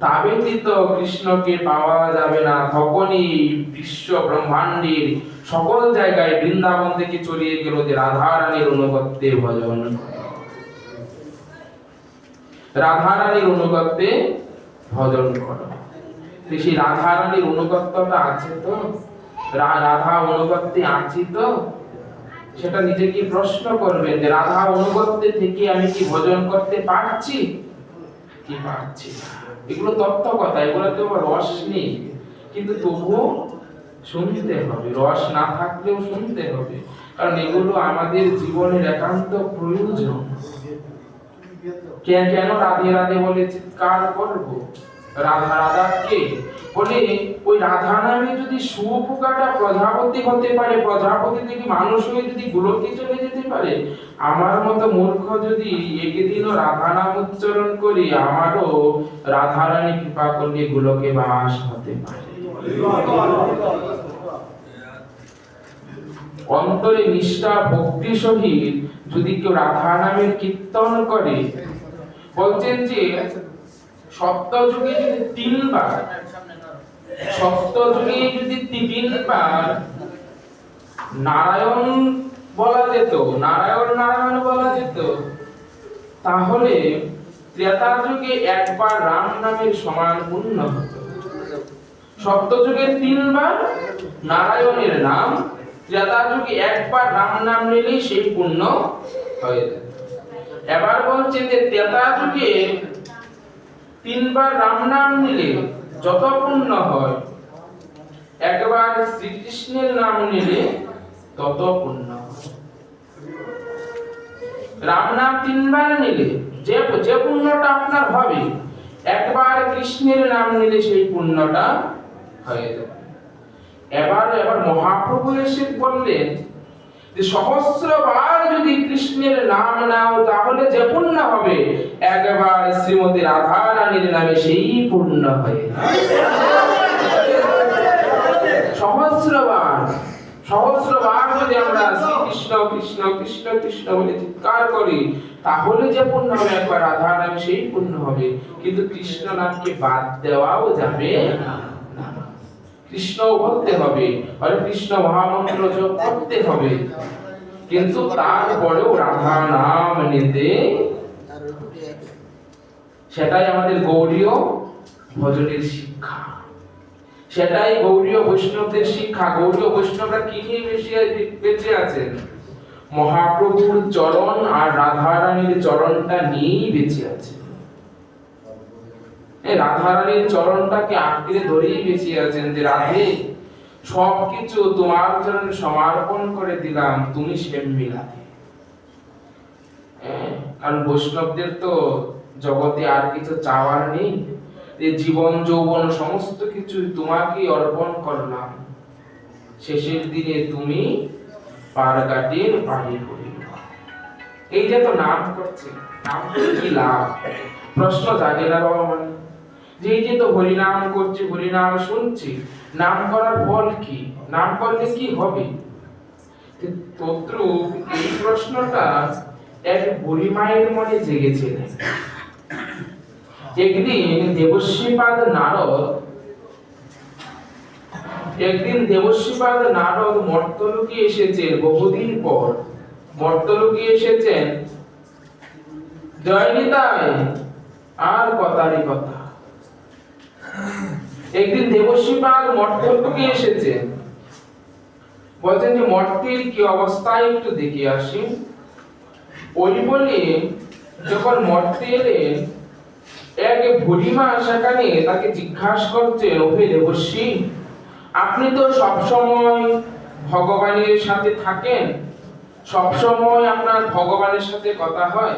তা ব্যতীত কৃষ্ণকে পাওয়া যাবে না, তখনই বিশ্ব ব্রহ্মাণ্ডের সকল জায়গায় বৃন্দাবন থেকে ছড়িয়ে গেল যে রাধা রানীর অনুগত্যে ভজন, রাধা রানীর অনুগত্যে ভজন করো। সেই রাধা রানীর অনুগত্যটা আছে তো, রাধা অনুগত্যে আছি তো, সেটা নিজেকে প্রশ্ন করবেন যে রাধা অনুগত্যে থেকে আমি কি ভজন করতে পারছি কি পারছি না। এগুলো তত্ত্ব কথা, এগুলো তো রস নেই, কিন্তু তবুও শুনতে হবে, রস না থাকলেও শুনতে হবে, কারণ এগুলো আমাদের জীবনের একান্ত প্রয়োজন। কেন রাধে রাধে বলে চিৎকার করব? রাধা রাধা কে বলে? ওই রাধা নামে যদি শুয়োপোকাটা প্রজাপতি হতে পারে, প্রজাপতি থেকে মানুষ হয়ে যদি গোলকে চলে যেতে পারে, আমার মতো মূর্খ যদি একদিনও রাধা নাম উচ্চারণ করি, আমারও রাধা রানী কৃপা করলে গোলকে বাস হতে পারে। অন্তরে নিষ্ঠা ভক্তি সহিত যদি কেউ রাধা নামের কীর্তন করে, বলছেন যে সপ্তযুগে যদি তিনবার নারায়ণ বলা যেত, নারায়ণ নারায়ণ বলা যেত, তাহলে ত্রেতা যুগে একবার রাম নামের সমান পুণ্য হতো। সপ্তযুগে তিনবার নারায়ণের নাম, ত্রেতা যুগে একবার রাম নাম নিলেই সেই পুণ্য হয়ে যেত। এবার বলছে যে ত্রেতা যুগে তিনবার রাম নাম নিলে যত পুণ্য হয়, একবার শ্রীকৃষ্ণের নাম নিলে তত পুণ্য হয়। রাম নাম তিনবার নিলে যে পুণ্যটা আপনার হবে, একবার কৃষ্ণের নাম নিলে সেই পুণ্যটা হয়ে যাবে। এবার মহাপ্রভু এসে বললেন যে সহস্রবার যদি কৃষ্ণের নাম নাও তাহলে যে পুণ্য হবে, একবার শ্রীমতী রাধা রানীর নামে সেই পুণ্য হয়। সহস্রবার যদি আমরা শ্রীকৃষ্ণ কৃষ্ণ কৃষ্ণ কৃষ্ণ বলে চিৎকার করি, তাহলে যে পুণ্য হবে, একবার রাধা নামে সেই পুণ্য হবে। কিন্তু কৃষ্ণ নামকে বাদ দেওয়াও যাবে না, কৃষ্ণ বলতে হবে, হরে কৃষ্ণ মহামন্ত্র জপ করতে হবে, কিন্তু তারপরেও রাধা নাম নিতে, সেটাই আমাদের গৌড়ীয় ভজনের শিক্ষা, সেটাই গৌড়ীয় বৈষ্ণবদের শিক্ষা। গৌড়ীয় বৈষ্ণবরা কি নিয়ে বেঁচে আছেন? মহাপ্রভুর চরণ আর রাধা রানীর চরণটা নিয়েই বেঁচে আছে। এই রাধারানীর চরণটাকে আঁকড়ে ধরেই বেঁচে আছেন যে রাধে সবকিছু তোমার জন্য সমর্পণ করে দিলাম, তুমি সেম্মি রাধে। কারণ বৈষ্ণবদের তো জগতে আর কিছু চাওয়ার নেই, যে জীবন যৌবন সমস্ত কিছু তোমাকে অর্পণ করলাম, শেষের দিনে তুমি পারগাটির পানি করি। এই যে তো নাম করছে, নাম করে কি লাভ? প্রশ্ন জাগে না বাবা মানে, যে এই যে তো হরিনাম করছি, হরিনাম শুনছি, নাম করার ফল কি? নাম করলে কি হবে? তদ্রূপ এই প্রশ্নটা এক বুড়ি মায়ের মনে জেগেছে। একদিন দেবশ্রীপাদ নারদ মর্তলোকে এসেছেন, বহুদিন পর মর্তলোকে এসেছেন। জয় নিতাই, আর কথারই কথা। একদিন দেবশ্রীপাদ মর্তলোকে এসেছেন, বলছেন যে মর্তের কি অবস্থায় একটু দেখে আসি। ওই বলে যখন মর্তে এলেন, এক বুড়িমা সেখানে তাকে জিজ্ঞাসা করছেন, ওহে দেবশ্রী, আপনি তো সব সময় ভগবানের সাথে থাকেন, সব সময় আপনার ভগবানের সাথে কথা হয়,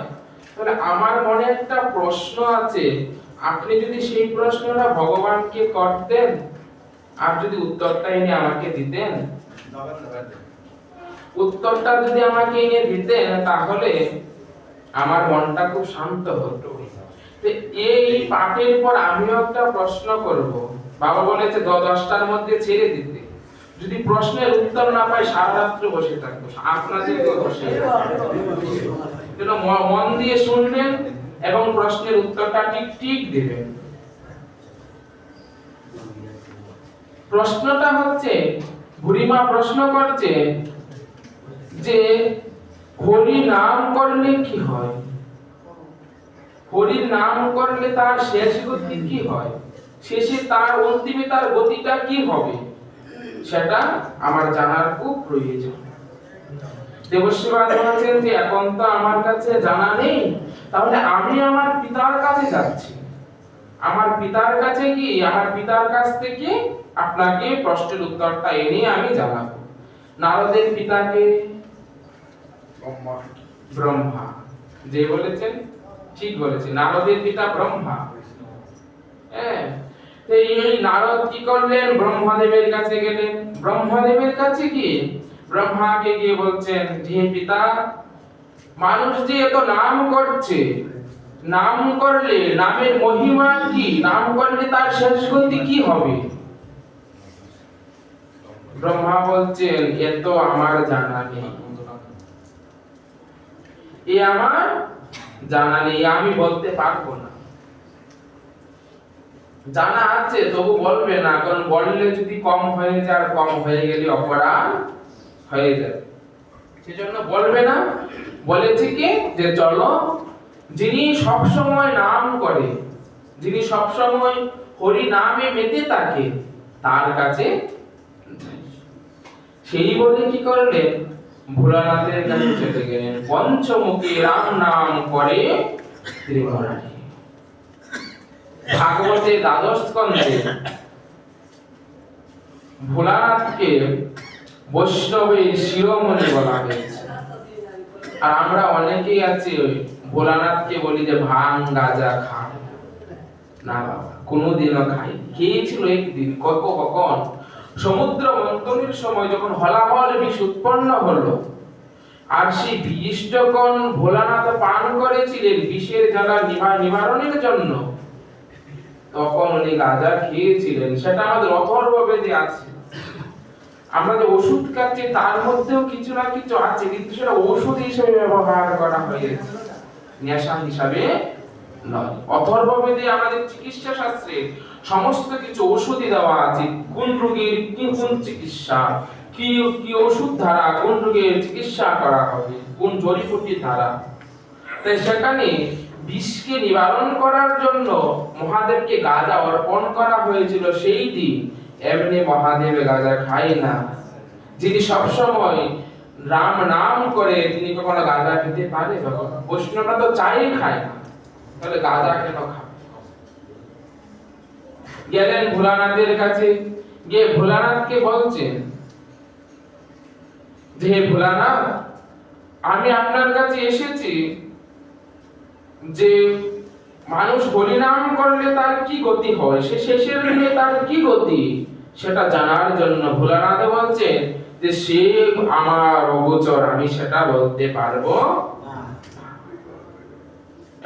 তাহলে আমার মনে একটা প্রশ্ন আছে, আপনি যদি সেই প্রশ্নটা ভগবানকে করতেন আর যদি উত্তরটা এনে আমাকে দিতেন, উত্তরটা যদি আমাকে এনে দিতেন, তাহলে আমার মনটা খুব শান্ত হতো। এই পাঠের পর আমিও একটা প্রশ্ন করব। বাবা বলেছে 10টার মধ্যে ছেড়ে দিতে, যদি প্রশ্নের উত্তর না পাই সারা রাত্র বসে থাকবো আপনাদের বসে। মন দিয়ে শুনবেন এবং প্রশ্নের উত্তরটা ঠিক ঠিক দেবেন। প্রশ্নটা হচ্ছে, বুড়িমা প্রশ্ন করছে যে হরি নাম করলে কি হয়, হরির নাম করলে তার শেষ গতি কি হয়, শেষে তার অন্তিমে তার গতিটা কি হবে, সেটা আমার জানার খুব প্রয়োজন। দেবশ্রীবাদ বলেছেন যে এখন তো আমার কাছে জানা নেই, তাহলে আমি আমার পিতার কাছে যাচ্ছি, আমার পিতার কাছে কি আমার পিতার কাছ থেকে আপনাকে প্রশ্নের উত্তরটা এনে আমি জানাবো। নারদের পিতাকে ব্রহ্মা, যে বলেছেন ঠিক বলেছে, নারদের পিতা ব্রহ্মা। এই নারদ কি করলেন, ব্রহ্মদেবের কাছে গেলেন। ব্রহ্মদেবের কাছে কি ব্রহ্মাকে গিয়ে বলছেন, হে পিতা, মানুষ যে এত নাম করছে, নাম করলে নামের মহিমা কি, নাম করলে তার শেষ গতি কি হবে? ব্রহ্মা বলছেন, এত আমার জানা নেই, এ আমার জানা নেই, আমি বলতে পারবো না। জানা আছে তবু বলবে না, কারণ বললে যদি কম হয়ে যায়, আর কম হয়ে গেলে অপরাধ হয়ে যাবে, সেজন্য বলবে না। বলেছে কি যে চলো, যিনি সব সময় নাম করে, যিনি সব সময় হরি নামে মেতে থাকে, তার কাছে। সেই বলে কি করলেন, ভোলানাথের কাছে চলে গেলেন। পঞ্চমুখী রাম নাম করে ত্রিপুরারি। ভাগবতে দ্বাদশ স্কন্ধে ভোলানাথকে বৈষ্ণবের শিরোমণি বলা হয়েছে। আর আমরা অনেকেই আছি ভোলানাথকে বলি যে ভাং গাঁজা খান, না বাবা, কোনোদিনও খাই। খেয়েছিল একদিন, কখন সমুদ্র মন্থনের সময় যখন হলাহল বিষ উৎপন্ন হলো, আর সেই বিষ যখন ভোলানাথ পান করেছিলেন বিষের জ্বালা নিবারণের জন্য, তখন উনি গাঁজা খেয়েছিলেন। সেটা আমাদের অথর্ব বেদে আছে। আমরা যে ওষুধ খাচ্ছি তার মধ্যেও কিছু না কিছু আছে, কিন্তু সেটা ওষুধ হিসেবে ব্যবহার করা হয়েছে, নেশা হিসাবে নয়। অথর্ব বেদে আমাদের চিকিৎসা শাস্ত্রে সমস্ত কিছু ওষুধই দেওয়া আছে, কোন রোগের কি কোন চিকিৎসা, কি কি ওষুধ দ্বারা কোন রোগের চিকিৎসা করা হবে, কোন জড়িবুটি দ্বারা। তাই সেখানে বিষকে নিবারণ করার জন্য মহাদেবকে গাঁজা অর্পণ করা হয়েছিল সেই দিন। এমনি মহাদেব গাঁজা খায় না। যিনি সবসময় রাম নাম করে, তিনি কখনো গাঁজা খেতে পারে? বৈষ্ণবরা তো চাই খায় না, তাহলে গাঁজা কেন খাবে? গেলেন ভোলানাথের কাছে, গিয়ে ভোলানাথকে বলছেন যে হে ভোলানাথ, আমি আপনার কাছে এসেছি যে মানুষ হরিনাম করলে তার কি গতি হয়, সে শেষের দিনে তার কি গতি সেটা জানার জন্য। ভোলানাথ বলছেন যে সে আমার অগোচর, আমি সেটা বলতে পারবো না।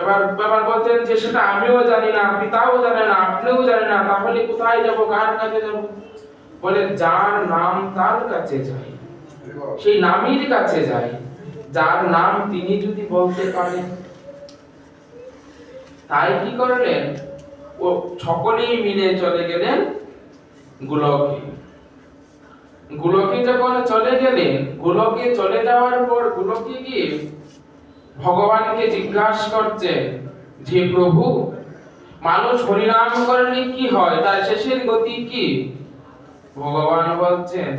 এবার বলছেন যে সেটা আমিও জানি না, পিতাও জানে না, আপনিও জানেন না, তাহলে কোথায় যাব, কার কাছে যাব? বলে যার নাম তার কাছে যাই, সেই নামের কাছে যাই, যার নাম তিনি যদি বলতে পারেন। তাই কি করলেন, ও সকলেই মিলে চলে গেলেন গোলকে। গোলকে যখন চলে গেলেন, গোলকে চলে যাওয়ার পর গোলকে গিয়ে ভগবানকে জিজ্ঞাসা করছেন যে প্রভু, মানুষ হরিনাম করলে কি হয়, তার শেষের গতি কি? ভগবান বলছেন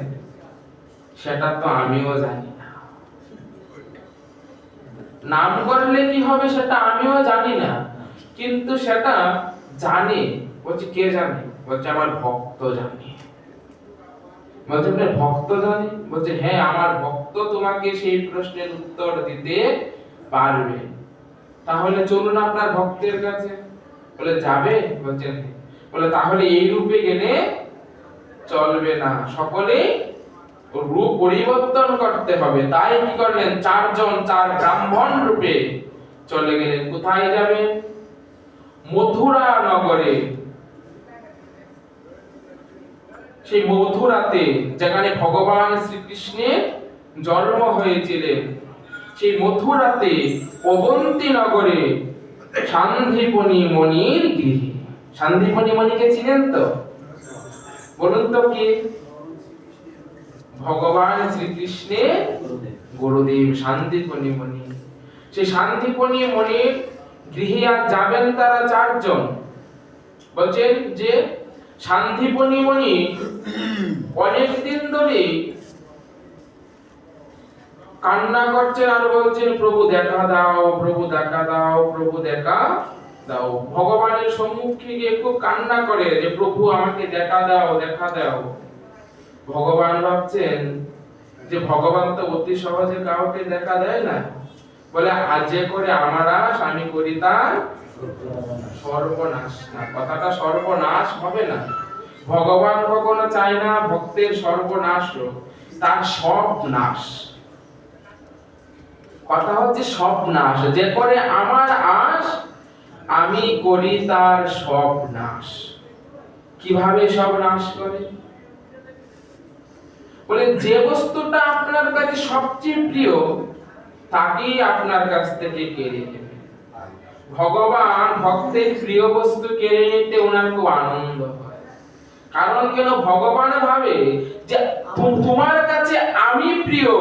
সেটা তো আমিও জানি না। নাম করলে কি হবে সেটা আমিও জানি না, কিন্তু সেটা জানে। বলছে কে জানে? বলছে আমার ভক্ত জানে। বলছে আপনার ভক্ত জানে? বলছে হ্যাঁ, আমার ভক্ত তোমাকে সেই প্রশ্নের উত্তর দিতে পারবে। তাহলে চলুন আপনার ভক্তের কাছে। বলে যাবে? বলছেন বলে তাহলে এই রূপে গেলে চলবে না, সকলে রূপ পরিবর্তন করতে হবে। তাই কি করলেন, চারজন চার ব্রাহ্মণ রূপে চলে গেলেন। কোথায় যাবেন? মথুরা নগরে। সেই মথুরাতে, যেখানে ভগবান শ্রীকৃষ্ণের জন্ম হয়েছিলেন, সেই মথুরাতে অবন্তী নগরে সান্ধিপনি মণির গৃহে। সান্ধিপনি মণিকে চিনেন তো? বলুন তো কে? ভগবান শ্রীকৃষ্ণের গুরুদেব সান্ধিপনি মণি। সেই সান্ধিপনি মণির গৃহে আর যাবেন তারা চারজন। বলছেন যে সান্ধিপনি মণি অনেকদিন ধরে কান্না করছেন আর বলছেন প্রভু দেখা দাও, প্রভু দেখা দাও, প্রভু দেখা দাও। ভগবানের সম্মুখে গিয়ে খুব কান্না করে যে প্রভু আমাকে দেখা দাও, দেখা দাও। ভগবান ভাবছেন যে ভগবান তো অতি সহজে কাউকে দেখা দেয় না। বলে আজ যে করে আমার আশ, আমি করি তার সর্বনাশ। না, কথাটা সর্বনাশ হবে না। ভগবান কখনো চায় না ভক্তের সর্বনাশ হোক, তার সব নাশ। কথা হচ্ছে সব নাশ। যে করে আমার আশ, আমি করি তার সব নাশ। কিভাবে সব নাশ করে? বলে যে বস্তুটা আপনার কাছে সবচেয়ে প্রিয় তাকেই আপনার কাছ থেকে কেড়ে নেবে। ভগবান ভক্তের প্রিয় বস্তু কেড়ে নিতে ওনার খুব আনন্দ হয়। কারণ কেন? ভগবান ভাবে যে তোমার কাছে আমি প্রিয়,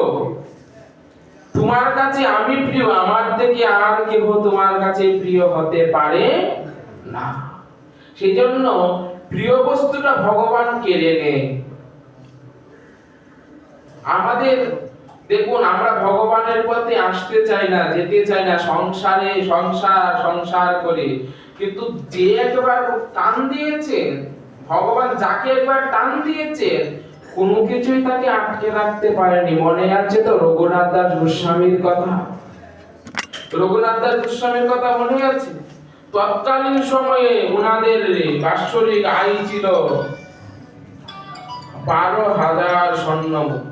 তোমার কাছে আমি প্রিয়, আমার থেকে আর কেউ তোমার কাছে প্রিয় হতে পারে না। সেজন্য প্রিয় বস্তুটা ভগবান কেড়ে নেয়। আমাদের দেখুন, আমরা ভগবানের পথে আসতে চাই না, যেতে চাই না, সংসারে সংসার সংসার করে। কিন্তু যে একবার টান দিয়েছেন ভগবান, যাকে একবার টান দিয়েছেন, কোনো কিছুই তাকে আটকে রাখতে পারেনি। মনে আছে তো রঘুনাথ দাস গোস্বামীর কথা? রঘুনাথ দাস গোস্বামীর কথা মনে আছে? তৎকালীন সময়ে ওনাদের বাৎসরিক আয় ছিল 12,000 স্বর্ণ মুদ্রা।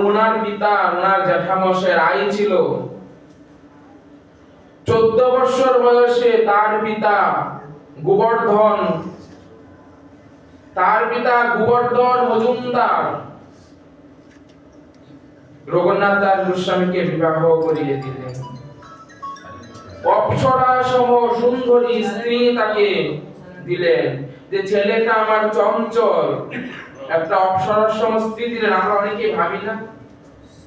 ওনার পিতা, ওনার জ্যাঠামশাইয়ের আয় ছিল 14 বছর বয়সে তার পিতা গোবর্ধন মজুমদার রঘুনাথ দাস গোস্বামীকে বিবাহ করিয়ে দিলেন। অপ্সরা সম সুন্দরী স্ত্রী তাকে দিলেন, যে ছেলেটা আমার চঞ্চল। একটা অপ্সরার সম স্ত্রী দিলেন। আমরা অনেকে ভাবি না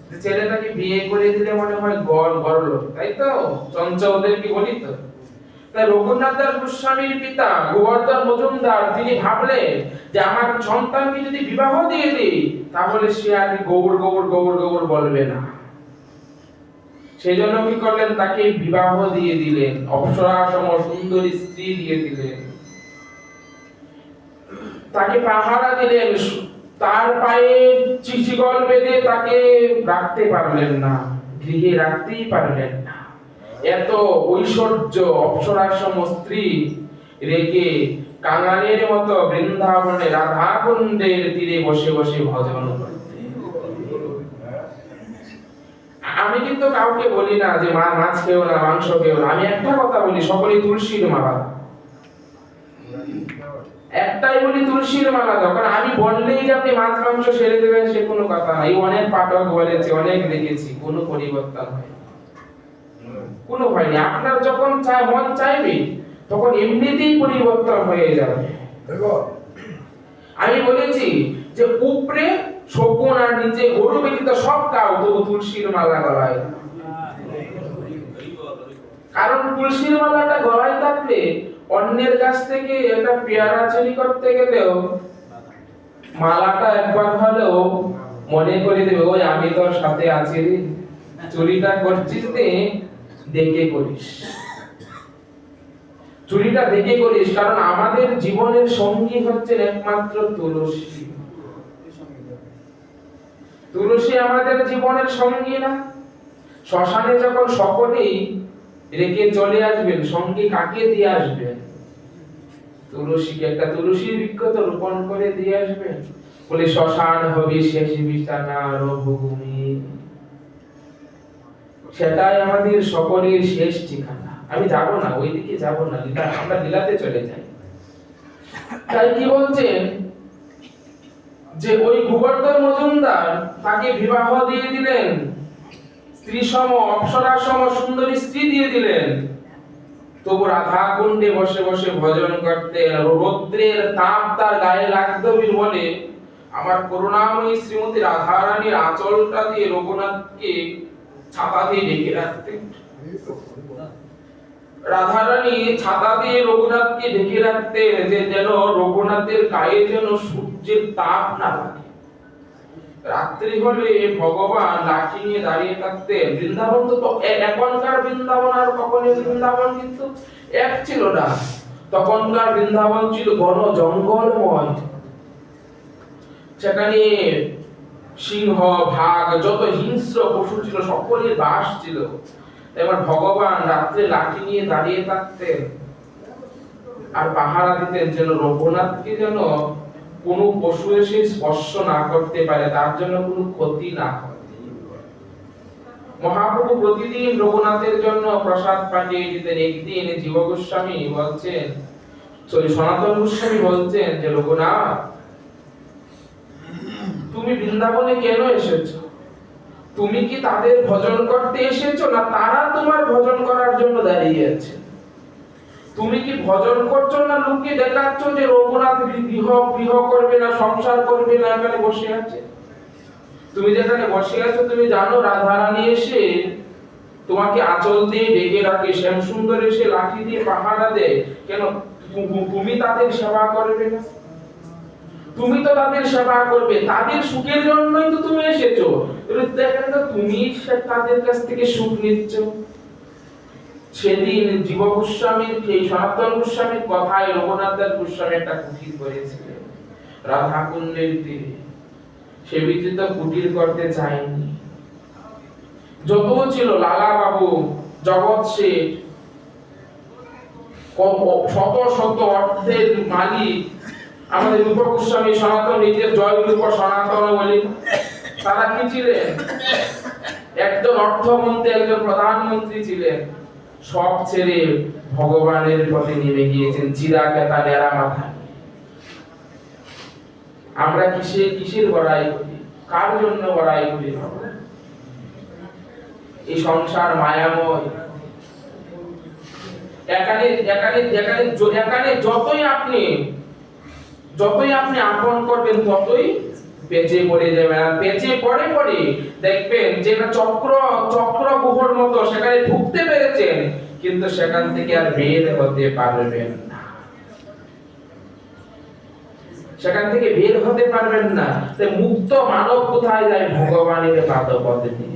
যে ছেলেটাকে বিয়ে করে দিলে মনে হয় গড় লোক, তাই তো? চঞ্চলদের কি বলি তো? তাই রঘুনাথ দাস গোস্বামীর পিতা গোবর্ধন মজুমদার তিনি ভাবলেন যে আমার সন্তানকে যদি বিবাহ দিয়ে দিই তাহলে সে আর গৌর গৌর গৌর গৌর বলবে না। সেই জন্য কি করলেন, তাকে বিবাহ দিয়ে দিলেন, অপ্সরা সম সুন্দরী স্ত্রী দিয়ে দিলেন, তাকে পাহারা দিলেন, তার পায়ে চিচিগল বেঁধে তাকে রাখতে পারলেন না, গৃহে রাখতেই পারলেন না। এত ঐশ্বর্য অপ্সরার সম স্ত্রী রেখে কাঙালের মতো বৃন্দাবনে রাধা কুণ্ডের তীরে বসে বসে ভজন করতে। আমি কিন্তু কাউকে বলি না যে মাছ খেও না, মাংস খেও না। আমি একটা কথা বলি, সকলে তুলসীর মালা, একটাই বলি তুলসীর মালা দাও। কারণ আমি বললেই যে আপনি মাছ মাংস ছেড়ে দেবেন সে কোনো কথা নাই। অনেক পাঠক বলেছে, অনেক দেখেছি, কোনো পরিবর্তন হয়নি, কোনো হয়নি। আপনার যখন মন চাইবে তখন এমনিতেই পরিবর্তন হয়ে যাবে। আমি বলেছি যে উপরে শকুন আর নিচে গরু ব্যতীত সব খাও, তবু তুলসীর মালা গলায়। কারণ তুলসীর মালাটা গলায় থাকলে অন্যের কাছ থেকে একটা পেয়ারা চুরি করতে গেলেও মালাটা একবার হলেও মনে করে দেবে, ওই আমি তোর সাথে আছি রে, চুরিটা করছিস দেখে করিস, চুরিটা দেখে করিস। কারণ আমাদের জীবনের সঙ্গী হচ্ছে একমাত্র তুলসী। তুলসী আমাদের জীবনের সঙ্গী না। শ্মশানে যখন সকলেই রেখে চলে আসবেন, সঙ্গে কাকে দিয়ে আসবেন? তুলসীকে। একটা তুলসীর বৃক্ষ তো রোপণ করে দিয়ে আসবেন। বলে শ্মশান হবে শেষ বিছানা রঘুভূমি, সেটাই আমাদের সকলের শেষ ঠিকানা। আমি যাব না, ওইদিকে যাব না, আমরা লীলাতে চলে যাই। তাই কি বলছেন যে ওই গোবর্ধন মজুমদার তাকে বিবাহ দিয়ে দিলেন, স্ত্রী সম অপ্সরা সম সুন্দরী স্ত্রী দিয়ে দিলেন, তবু রাধা কুণ্ডে বসে বসে ভজন করতেন। রৌদ্রের তাপ তার গায়ে লাগতো বলে আমার করুণাময়ী শ্রীমতী রাধা রানীর আঁচলটা দিয়ে রঘুনাথকে ছাতা দিয়ে ঢেকে রাখতেন। রাধা রানী ছাতা দিয়ে রঘুনাথকে ঢেকে রাখতেন, যে যেন রঘুনাথের গায়ে যেন সূর্যের তাপ না লাগে। রাত্রি হলে ভগবান লাঠি নিয়ে দাঁড়িয়ে থাকতেন। বৃন্দাবন তো এখনকার বৃন্দাবন আর তখনের বৃন্দাবন কিন্তু এক ছিল না। তখনকার বৃন্দাবন ছিল ঘন জঙ্গলময়, সেখানে সিংহ ভাগ যত হিংস্র পশু ছিল সকলের বাস ছিল। এবার ভগবান রাত্রে লাঠি নিয়ে দাঁড়িয়ে থাকতেন আর পাহারা দিতেন, যেন রঘুনাথকে যেন কোনো পশু এসে স্পর্শ না করতে পারে, তার জন্য কোনো ক্ষতি না হয়। মহাপ্রভু প্রতিদিন রঘুনাথের জন্য প্রসাদ পাঠিয়ে দিতেন। একদিন জীব গোস্বামী বলছেন, সনাতন গোস্বামী বলছেন যে রঘুনাথ, তুমি বৃন্দাবনে কেন এসেছো? তুমি কি তাদের ভজন করতে এসেছো, না তারা তোমার ভজন করার জন্য দাঁড়িয়ে আছে? তুমি কি ভজন করছো, না লোককে দেখাচ্ছ যে রঘুনাথ গৃহ করবে না, সংসার করবে না, এখানে বসে আছে? তুমি যেখানে বসে আছো তুমি জানো রাধা রানী এসে তোমাকে আঁচল দিয়ে ঢেকে রাখে, শ্যাম সুন্দর এসে লাঠি দিয়ে পাহারা দেয়, কেন তুমি তাদের সেবা করবে না? তুমি তো তাদের সেবা করবে, তাদের সুখের জন্যই তো তুমি এসেছো। দেখেন তো তুমি তাদের কাছ থেকে সুখ নিচ্ছ। সেদিন জীব গোস্বামীর এই সনাতন গোস্বামীর কথায় রঘুনাথ দাস গোস্বামী একটা কুটির করেছিলেন রাধা কুণ্ডের তীরে। সে বিচিত্র কুটির করতে চায়নি। যত ছিল লালা বাবু, জগৎ শেঠ, শত শত অর্থের মালিক, আমাদের রূপ গোস্বামী সনাতন, নিজের জয় রূপ সনাতন বলে, তারা কি ছিলেন? একজন অর্থমন্ত্রী, একজন প্রধানমন্ত্রী ছিলেন। সব ছেড়ে ভগবানের পথে নেমে গিয়েছেন, চিরা কেতা নেড়া মাথা। আমরা কিসের বড়াই করি, কার জন্য বড়াই করি? এই সংসার মায়াময়। এখানে যতই আপনি আপন করবেন ততই পেঁচে পড়ে যাবেন। আর পেঁচে পড়ে দেখবেন যে চক্র গুহর মতো সেখানে ঢুকতে পেরেছেন, কিন্তু সেখান থেকে আর বের হতে পারবেন না। সেখান থেকে বের হতে পারবেন না। তাই মুক্ত মানব কোথায় যায়? ভগবানের পাদপদ্মে।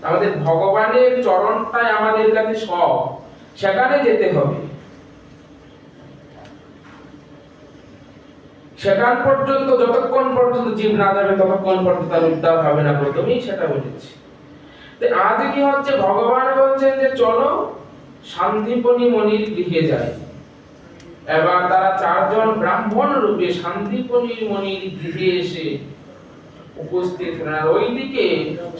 আমাদের ভগবানের চরণটাই আমাদের কাছে সব, সেখানে যেতে হবে। সেখান পর্যন্ত, যতক্ষণ পর্যন্ত জীব না যাবে ততক্ষণ পর্যন্ত তার উদ্ধার হবে না, প্রথমেই সেটা বলেছি। আজ কি হচ্ছে, ভগবান বলছেন যে চলো শান্তিপনি মনির গৃহে যাই। এবার তারা চারজন ব্রাহ্মণ রূপে শান্তিপনি মনির গৃহে এসে উপস্থিত হলেন। আর ওইদিকে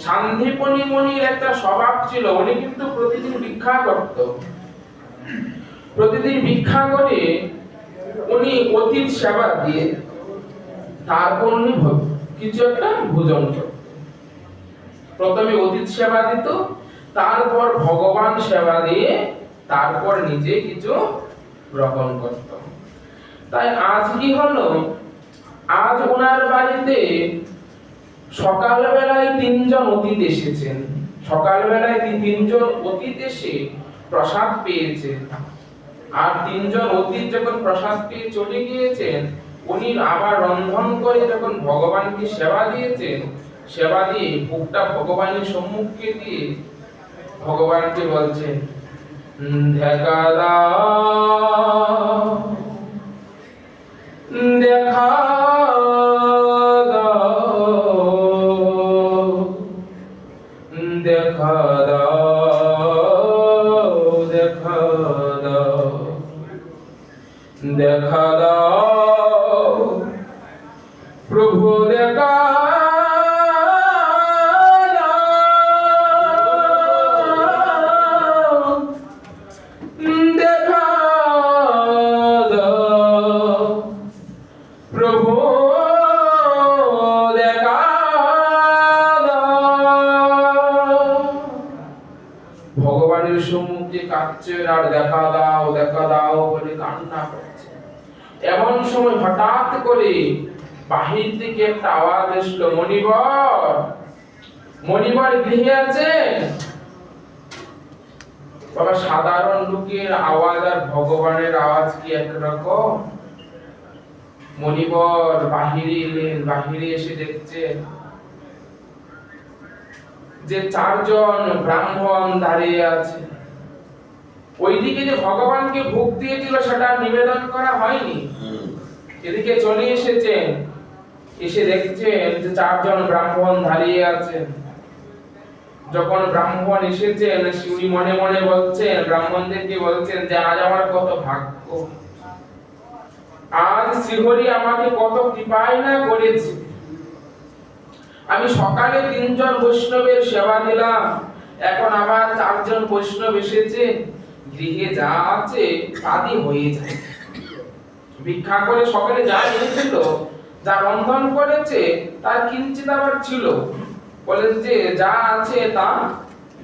শান্তিপনি মনির একটা স্বভাব ছিল, উনি কিন্তু প্রতিদিন ভিক্ষা করত। প্রতিদিন ভিক্ষা করে উনি অতিথি সেবা দিয়ে তারপর উনি কিছু একটা ভোজন করত। প্রথমে অতিথি সেবা দিত, তারপর ভগবান সেবা দিয়ে তারপর নিজে কিছু গ্রহণ করত। তাই আজ কি হলো, আজ ওনার বাড়িতে সকালবেলায় তিনজন অতিথি এসেছেন। সকালবেলায় তিনজন অতিথি এসে প্রসাদ পেয়েছে। আর তিনজন অতিথি যখন প্রসাদ পেয়ে চলে গিয়েছেন, উনি আবার রন্ধন করে যখন ভগবানকে সেবা দিয়েছেন, সেবা দিয়ে ভোগটা ভগবানের সম্মুখে দিয়ে ভগবানকে বলছেন, দেখা দাও, দেখা দাও, দেখা দাও, দেখা দাও, দেখা দাও প্রভু, দেখা ভগবানের সম্মুখে কাঁদছে আর দেখা দাও, দেখা দাও বলে কান্না করছে। এমন সময় হঠাৎ করে বাহির থেকে একটা আওয়াজ আসলো, মণিবর, মণিবর গৃহে আছেন? বাবা, সাধারণ লোকের আওয়াজ আর ভগবানের আওয়াজ কি একরকম? মণিবর বাহিরে এলেন, বাহিরে এসে দেখছেন যে চারজন ব্রাহ্মণ দাঁড়িয়ে আছে। ওইদিকে যে ভগবানকে ভোগ দিয়েছিল সেটা নিবেদন করা হয়নি, এদিকে চলে এসেছেন। এসে দেখছেন যে চারজন ব্রাহ্মণ দাঁড়িয়ে আছেন। যখন ব্রাহ্মণ এসেছেন, উনি মনে মনে বলছেন, ব্রাহ্মণদেরকে বলছেন যে আজ আমার কত ভাগ্য, আজ শ্রীহরি আমাকে কত কৃপাই না করেছে। আমি সকালে তিনজন বৈষ্ণবের সেবা দিলাম, এখন আবার চারজন বৈষ্ণব এসেছে, গৃহে যা আছে তাই হয়ে যায়। ভিক্ষা করে সকালে যা এনেছিল, যা রন্ধন করেছে তার কিঞ্চিত আবার ছিল, বলে যে যা আছে তা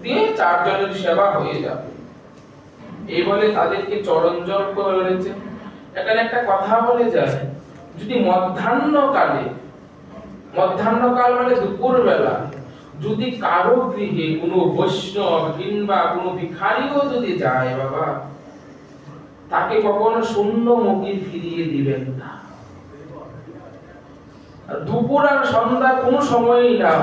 দিয়ে চারজনের সেবা হয়ে যাবে। এই বলে তাদেরকে চরণ জল করেছে। এখানে একটা কথা বলে যায়, যদি মধ্যাহ্নকালে, মধ্যাহ্নকাল মানে দুপুর বেলা, যদি কারো গৃহে কোনো বৈষ্ণব কিংবা কোনো ভিখারিও যদি যায়, বাবা, তাকে কখনো শূন্য মুখে ফিরিয়ে দিবেন না। দুপুর আর সন্ধ্যা কোনো সময়ই না,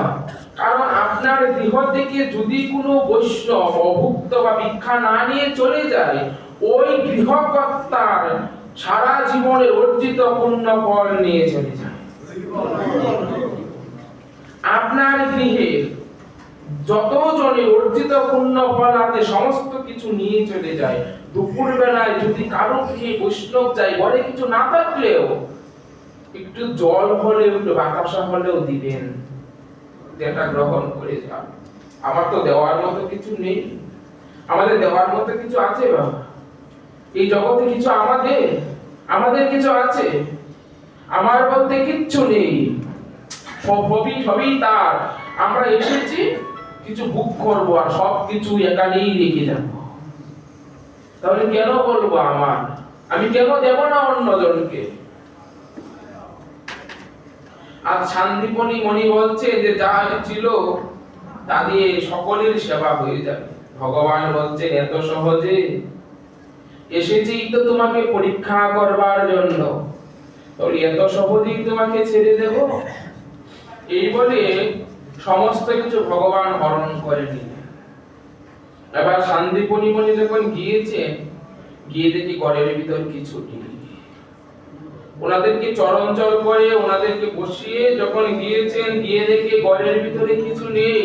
কারণ আপনার গৃহ থেকে যদি কোনো বৈষ্ণব অভুক্ত বা ভিক্ষা না নিয়ে চলে যায়, ওই গৃহকর্তার সারা জীবনের অর্জিত পুণ্য ফল নিয়ে চলে যায়। আপনার গৃহে যত জনের অর্জিত পুণ্য ফল আছে সমস্ত কিছু নিয়ে চলে যায়। দুপুর বেলায় যদি কারো গৃহে বৈষ্ণব যায়, ঘরে কিছু না থাকলেও একটু জল হলেও, একটু বাতাসা হলেও দিবেন, যেটা গ্রহণ করে যান। আমার তো দেওয়ার মতো কিছু নেই, আমাদের দেওয়ার মতো কিছু আছে বাবা? এই জগতে কিছু আমাদের কিছু আছে? আমার বলতে কিচ্ছু নেই, সবই তার। আমরা এসেছি কিছু ভোগ করবো আর সব কিছু এখানেই রেখে যাব। তাহলে কেন বলবো আমার? আমি কেন দেব না অন্যজনকে? আর শান্তিপনি মণি বলছে যে যা ছিল তা দিয়ে সকলের সেবা হয়ে যাবে। ভগবান বলছেন এত সহজে এসেছি তো তোমাকে পরীক্ষা করবার জন্য, তাহলে এত সহজেই তোমাকে ছেড়ে দেব? এই বলে সমস্ত কিছু ভগবান হরণ করে নিলেন। এবার শান্তিপনি মনি যখন গিয়েছেন, গিয়ে দেখি ঘরের ভিতর কিছু নেই। ওনাদেরকে চরণচল করে ওনাদেরকে বসিয়ে যখন গিয়েছেন, গিয়ে দেখে ঘরের ভিতরে কিছু নেই।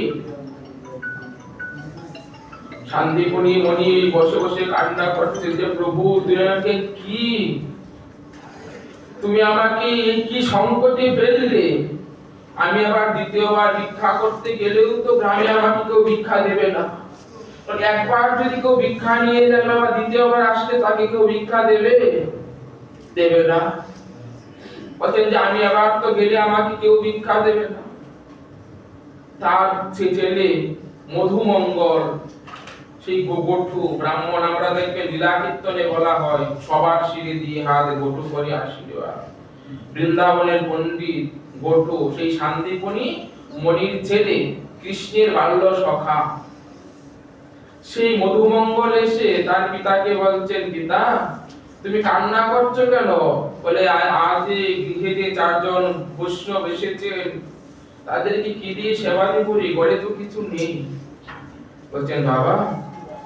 শান্তিপনি মনি বসে বসে কান্না করছে যে প্রভু তুমি আমাকে কি, তুমি আমাকে কি সংকটে ফেললে, আমি আবার দ্বিতীয়বার ভিক্ষা করতে গেলেও তো গ্রামে আমাকে কেউ ভিক্ষা দেবে না। একবার যদি কেউ ভিক্ষা নিয়ে যাবে, আবার দ্বিতীয়বার আসলে তাকে কেউ ভিক্ষা দেবে না। বলছেন যে আমি আবার তো গেলে আমাকে কেউ ভিক্ষা দেবে না। তার ছেলে মধুমঙ্গল, সেই গোটু ব্রাহ্মণ, আমরা দেখবেন লীলা কীর্তনে বলা হয় সবার শিরে দিয়ে হাত গোটু করে আশীর্বাদ। বৃন্দাবনের পণ্ডিত গোটু সেই শান্তিপনি মনির ছেলে, কৃষ্ণের বাল্য সখা। সেই মধুমঙ্গল এসে তার পিতাকে বলছেন, পিতা তুমি কান্না করছো কেন? বলে আজ গৃহে যে 4 জন বৈষ্ণব এসেছেন, তাদেরকে কি দিয়ে সেবা করি, ঘরে তো কিছু নেই। বলছেন বাবা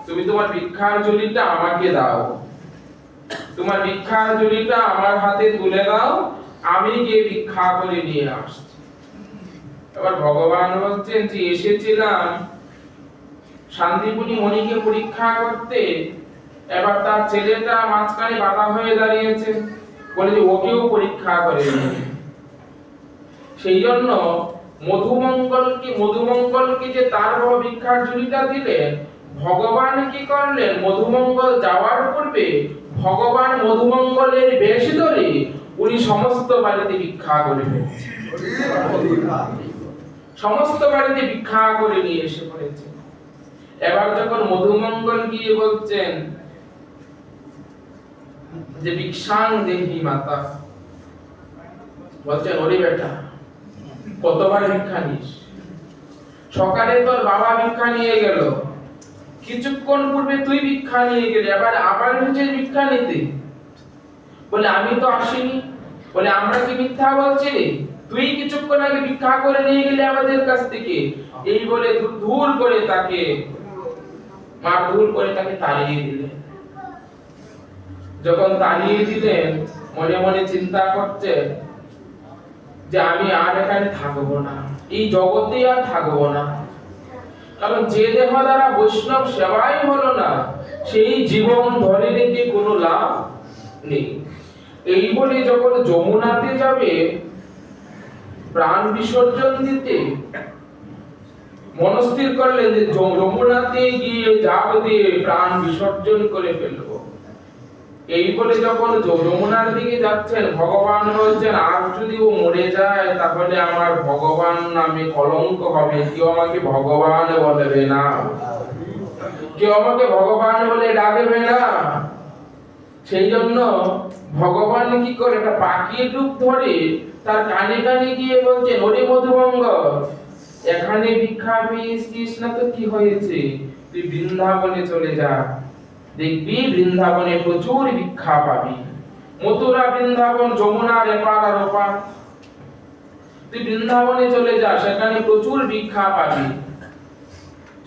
তুমি তোমার ভিক্ষার ঝুলিটা আমাকে দাও, তোমার ভিক্ষার ঝুলিটা আমার হাতে তুলে দাও, আমি গিয়ে ভিক্ষা করে নিয়ে আসছি। এবার ভগবান বলছেন যে এসেছিলাম শান্তিপনি মনিকে পরীক্ষা করতে, এবার তার ছেলেটা মাঝখানে বাধা হয়ে দাঁড়িয়েছে, বলে যে ওকেও পরীক্ষা করে নেবে। সেই জন্য মধুমঙ্গলকে যে তার বড় ভিক্ষার ঝুলিটা দিলেন, ভগবান কি করলেন, মধুমঙ্গল যাওয়ার পূর্বে ভগবান মধুমঙ্গলের বেশ ধরে উনি সমস্ত বাড়িতে ভিক্ষা করে ফেলেছেন, সমস্ত বাড়িতে ভিক্ষা করে নিয়ে এসে পড়েছেন। এবার যখন মধুমঙ্গল গিয়ে বলছেন যে ভিক্ষাং দেহি মাতা, বলছেন ওরে বেটা কতবার ভিক্ষা নিস, সকালে তোর বাবা ভিক্ষা নিয়ে গেল, কিছুক্ষণ পূর্বে তুই ভিক্ষা নিয়ে গেলি, আবার হচ্ছে ভিক্ষা নিতে। বলে আমি তো আসিনি। বলে আমরা কি মিথ্যা বলছি? তুই কিছুক্ষণ আগে ভিক্ষা করে নিয়ে গেলি আমাদের কাছ থেকে। এই বলে দূর করে তাকে মারধর করে তাকে তাড়িয়ে দিলেন। যখন তাড়িয়ে দিলেন, মনে মনে চিন্তা করছে যে আমি আর এখানে থাকবো না, এই জগতে আর থাকবো না, কারণ যে দেহ দ্বারা বৈষ্ণব সেবাই হলো না, সেই জীবন ধরে রেখে কোনো লাভ নেই। এই বলে যখন যমুনাতে যাবে প্রাণ বিসর্জন দিতে, মনস্থির করলেন যে যমুনাতে গিয়ে জাপ দিয়ে প্রাণ বিসর্জন করে ফেলবো। এই বলে যখন যমুনার দিকে যাচ্ছেন, ভগবান বলছেন আর যদি ও মরে যায় তাহলে আমার ভগবান নামে কলঙ্ক হবে, কেউ আমাকে ভগবান বলবে না, কেউ আমাকে ভগবান বলে ডাকবে না। সেই জন্য ভগবান কি করে একটা পাখির রূপ ধরে তার কানে কানে গিয়ে বলছেন, ওরে মধুমঙ্গল এখানে ভিক্ষা পেয়েছিস না তো কি হয়েছে, তুই বৃন্দাবনে চলে যা, দেখবি বৃন্দাবনে প্রচুর ভিক্ষা পাবি। মথুরা বৃন্দাবন যমুনার এপার আর ওপার, তুই বৃন্দাবনে চলে যা, সেখানে প্রচুর ভিক্ষা পাবি।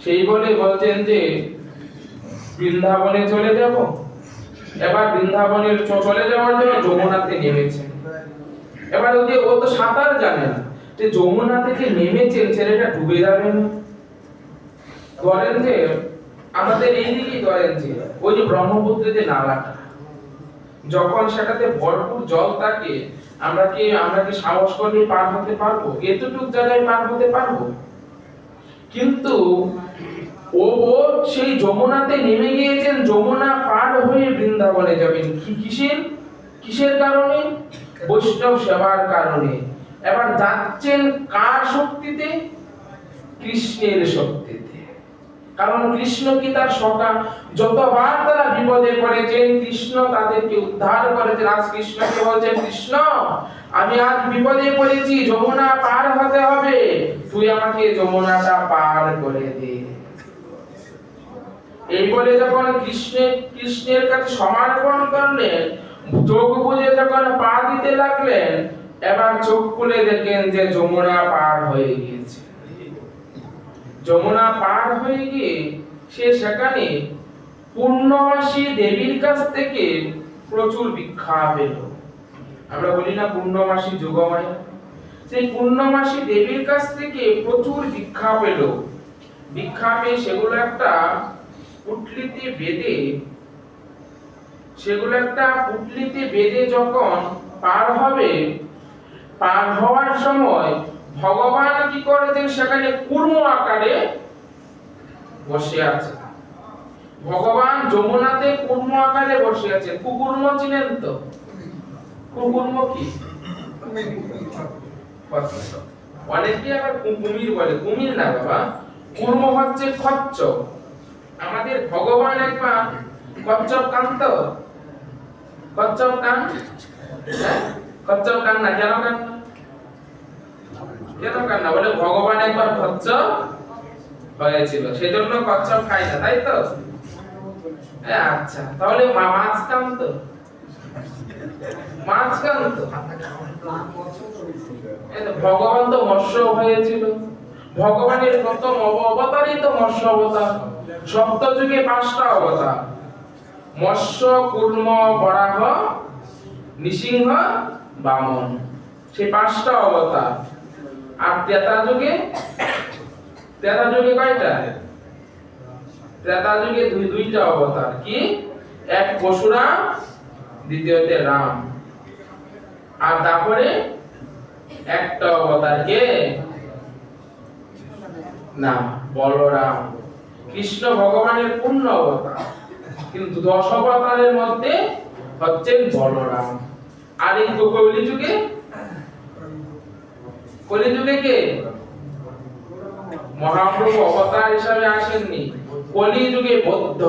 সেই বলে বলছেন যে বৃন্দাবনে চলে যাব। এবার বৃন্দাবনের চলে যাওয়ার জন্য যমুনাতে নেমেছেন। এবার ও তো সাঁতার জানে না, যে যমুনা থেকে নেমেছেন ছেলেটা ডুবে যাবে না। ধরেন যে আমাদের এইদিকেই ধরেন যে ওই যে ব্রহ্মপুত্রের যে নালাটা, যখন সেটাতে ভরপুর জল থাকে, আমরা কি সাহস করলে পার হতে পারবো? এতটুক জায়গায় পার হতে পারবো? কিন্তু ও সেই যমুনাতে নেমে গিয়েছেন, যমুনা পার হয়ে বৃন্দাবনে যাবেন। কিসের কারণে? বৈষ্ণব সেবার কারণে। এবার যাচ্ছেন কার শক্তিতে? কৃষ্ণের শক্তিতে। কারণ কৃষ্ণ কি তার সখা, যতবার তারা বিপদে পড়েছেন কৃষ্ণ তাদেরকে উদ্ধার করেছেন। আজ কৃষ্ণকে বলছেন, কৃষ্ণ আমি আজ বিপদে পড়েছি, যমুনা পার হতে হবে, তুই আমাকে যমুনাটা পার করে দে। এই বলে যখন কৃষ্ণের কাছে সমর্পণ করলেন, চোখ বুজে যখন পা দিতে লাগলেন, এবার চোখ খুলে দেখেন যে যমুনা পার হয়ে গিয়েছে। যমুনা পার হয়ে গিয়ে সে সেখানে পূর্ণমাসী দেবীর কাছ থেকে প্রচুর ভিক্ষা পেল। আমরা বলি না পূর্ণমাসী যোগমায়া, সেই পূর্ণমাসী দেবীর কাছ থেকে প্রচুর ভিক্ষা পেল। ভিক্ষা পেয়ে সেগুলো একটা পুটলিতে বেঁধে যখন পার হবে, পার হওয়ার সময় ভগবান কি করেছেন, সেখানে কুর্ম আকারে বসে আছে। ভগবান যমুনাতে কুর্ম আকারে বসে আছে। কুকুর্ম চিনেন তো? কুকুর্ম কি? অনেকে আবার কুমির বলে। কুমির না বাবা, কুর্ম হচ্ছে কচ্ছপ। আমাদের ভগবান একবার কচ্ছপ কান্ত, কচ্ছপ কান, কচ্ছপ কান না। কেন কান না? কেন কান না? বলে ভগবান একবার কচ্ছপ হয়েছিল, সেজন্য কচ্ছপ খায় না, তাই তো? আচ্ছা, তাহলে মাছ কান তো? মাছ কান তো? ভগবান তো মৎস্য হয়েছিল। ভগবানের প্রথম অবতারই তো মৎস্য অবতার। সপ্ত যুগে 5টা অবতার: মৎস্য, কুর্ম, বরাহ, নৃসিংহ, বামন। সেই 5টা অবতার। আর ত্রেতা যুগে কয়টা? ত্রেতা যুগে দুইটা অবতার। কি? এক পরশুরাম, দ্বিতীয়তে রাম। আর তারপরে একটা অবতার কে? না, বলরাম। কৃষ্ণ ভগবানের পূর্ণ অবতার, কিন্তু 10 অবতারের মধ্যে হচ্ছেন বলরাম। আর এই কলিযুগে কে? মহাপ্রভু অবতার হিসাবে আসেননি। কলিযুগে বৌদ্ধ।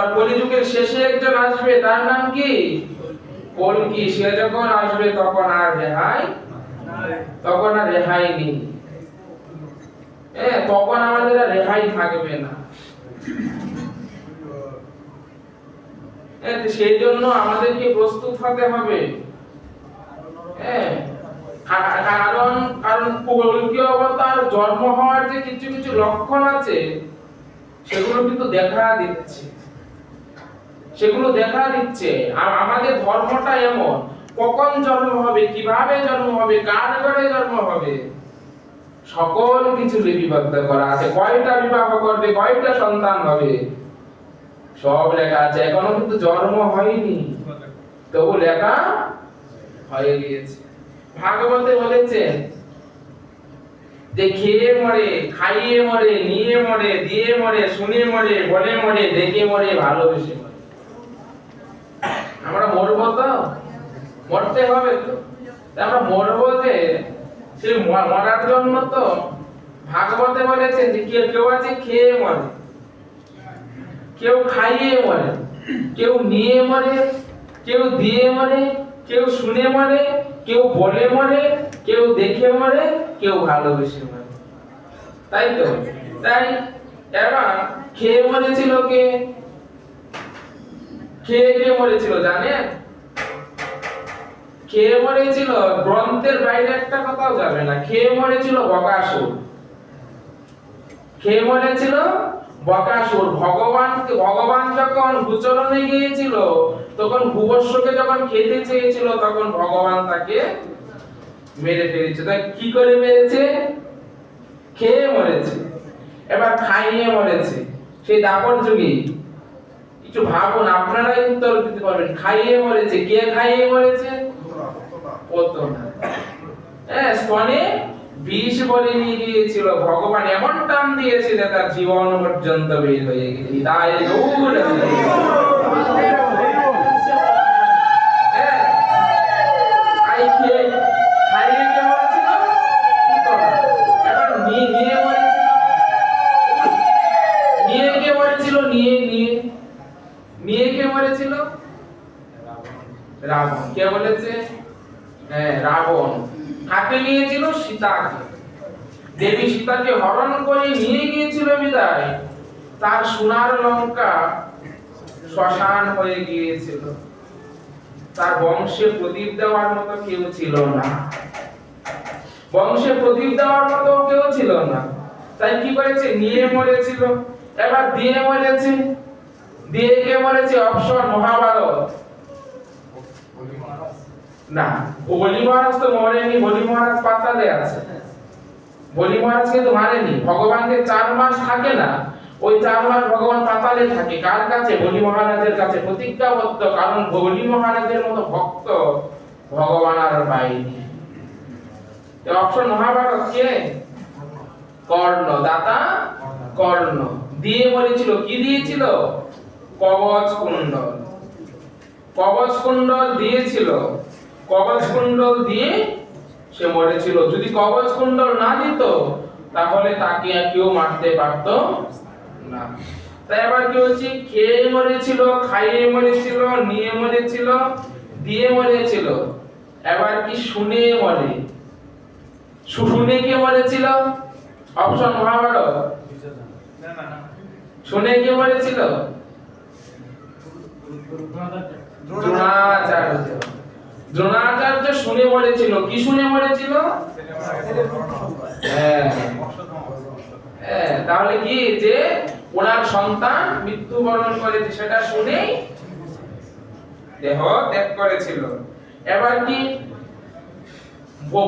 আর কলিযুগের শেষে একজন আসবে, তার নাম কি? কল্কি। সে যখন আসবে তখন আর রেহাই নেই। তখন আমাদের আর রেহাই থাকবে না। সেই জন্য আমাদেরকে প্রস্তুত হতে হবে। কারণ কল্কি অবতার জন্ম হওয়ার যে কিছু কিছু লক্ষণ আছে, সেগুলো কিন্তু দেখা দিচ্ছে। আর আমাদের ধর্মটা এমন, কখন জন্ম হবে, কিভাবে জন্ম হবে, কার ঘরে জন্ম হবে, সকল কিছু লিপিবদ্ধ করা আছে। কয়টা বিবাহ করবে, কয়টা সন্তান হবে, সব লেখা আছে। এখনো কিন্তু জন্ম হয়নি, তবু লেখা হয়ে গিয়েছে। ভাগবতে বলেছেন যে খেয়ে মরে, খাইয়ে মরে, নিয়ে মরে, দিয়ে মরে, শুনে মরে, বলে মরে, দেখে মরে, ভালোবেসে মরে। আমরা মরবো তো, মরতে হবে তো। আমরা মরবো যে, সেই মরার জন্য তো ভাগবতে বলেছেন যে কেউ আছে খেয়ে মরে, কেউ খাইয়ে মরে, কেউ নিয়ে মরে, কেউ দিয়ে মরে, কেউ শুনে মরে, কেউ বলে মরে, কেউ দেখে মরে, কেউ ভালোবেসে মরে। তাই তো? তাই এবার খেয়ে মরেছিল কে? খেয়ে মরেছিল জানেন? খেয়ে মরেছিল, গ্রন্থের বাইরে একটা কথাও যাবে না। খেয়ে মরেছিল বকাসুর। খেয়ে মরেছিল বকাসুর। ভগবান যখন গোচরণে গিয়েছিল, তখন ভূবর্ষকে যখন খেতে চেয়েছিল, তখন ভগবান তাকে মেরে ফেলেছে। তাই কি করে মেরেছে? খেয়ে মরেছে। এবার খাইয়ে মরেছে, সেই দাপর যুগে। একটু ভাবুন, আপনারাই উত্তর দিতে পারবেন। খাইয়ে মরেছে, কে খাইয়ে মরেছে? পুতনা। স্তনে বিষ বলে নিয়ে গিয়েছিল। ভগবান এমন টান দিয়েছে যে তার জীবন পর্যন্ত বের হয়ে গেছে। তাই রাবণ। কে বলেছে? রাবণ। কাকে নিয়েছিল? সীতাকে। দেবী সীতাকে হরণ করে নিয়ে গিয়েছিল বিদায়, তার সোনার লঙ্কা শ্মশান হয়ে গিয়েছিল। তার বংশে প্রদীপ দেওয়ার মতো কেউ ছিল না। বংশে প্রদীপ দেওয়ার মতো কেউ ছিল না, তাই কি করেছে, নিয়ে মরেছিল। এবার দিয়ে মরেছে, দিয়ে কে মরেছে? অপশন মহাভারত। না, বলি মহারাজ তো মরেনি, বলি মহারাজ পাতালে আছে। বলি মহারাজ কিন্তু মারেনি, ভগবানকে 4 মাস থাকে না, ওই 4 মাস ভগবান পাতালে থাকে। কার কাছে? বলি মহারাজের কাছে প্রতিজ্ঞাবদ্ধ, কারণ বলি মহারাজের মতো ভক্ত ভগবান আর পায়নি। অপশন মহাভারত কে? কর্ণ, দাতা কর্ণ। দিয়ে মরেছিল, কি দিয়েছিল? কবচ কুণ্ডল। কবচ কুণ্ডল দিয়েছিল, কবচ কুণ্ডল দিয়ে সে মরেছিল। যদি কবচ কুণ্ডল না দিত তাহলে তাকে কেউ মারতে পারত না। তাই আবার কি হচ্ছে, খেয়ে মরেছিল, খাইয়ে মরেছিল, নিয়ে মরেছিল, দিয়ে মরেছিল। এবার কি শুনে মরে? শুনে কে মরেছিল? অপশন মহাভারত। শুনে কে মরেছিল? দ্রোণাচার্য। দ্রোণাচার্য শুনে মরেছিল। কি শুনে মরেছিল? তাহলে কি, যে ওনার সন্তান মৃত্যুবরণ করেছে সেটা শুনেই দেহ ত্যাগ করেছিল। এবার কি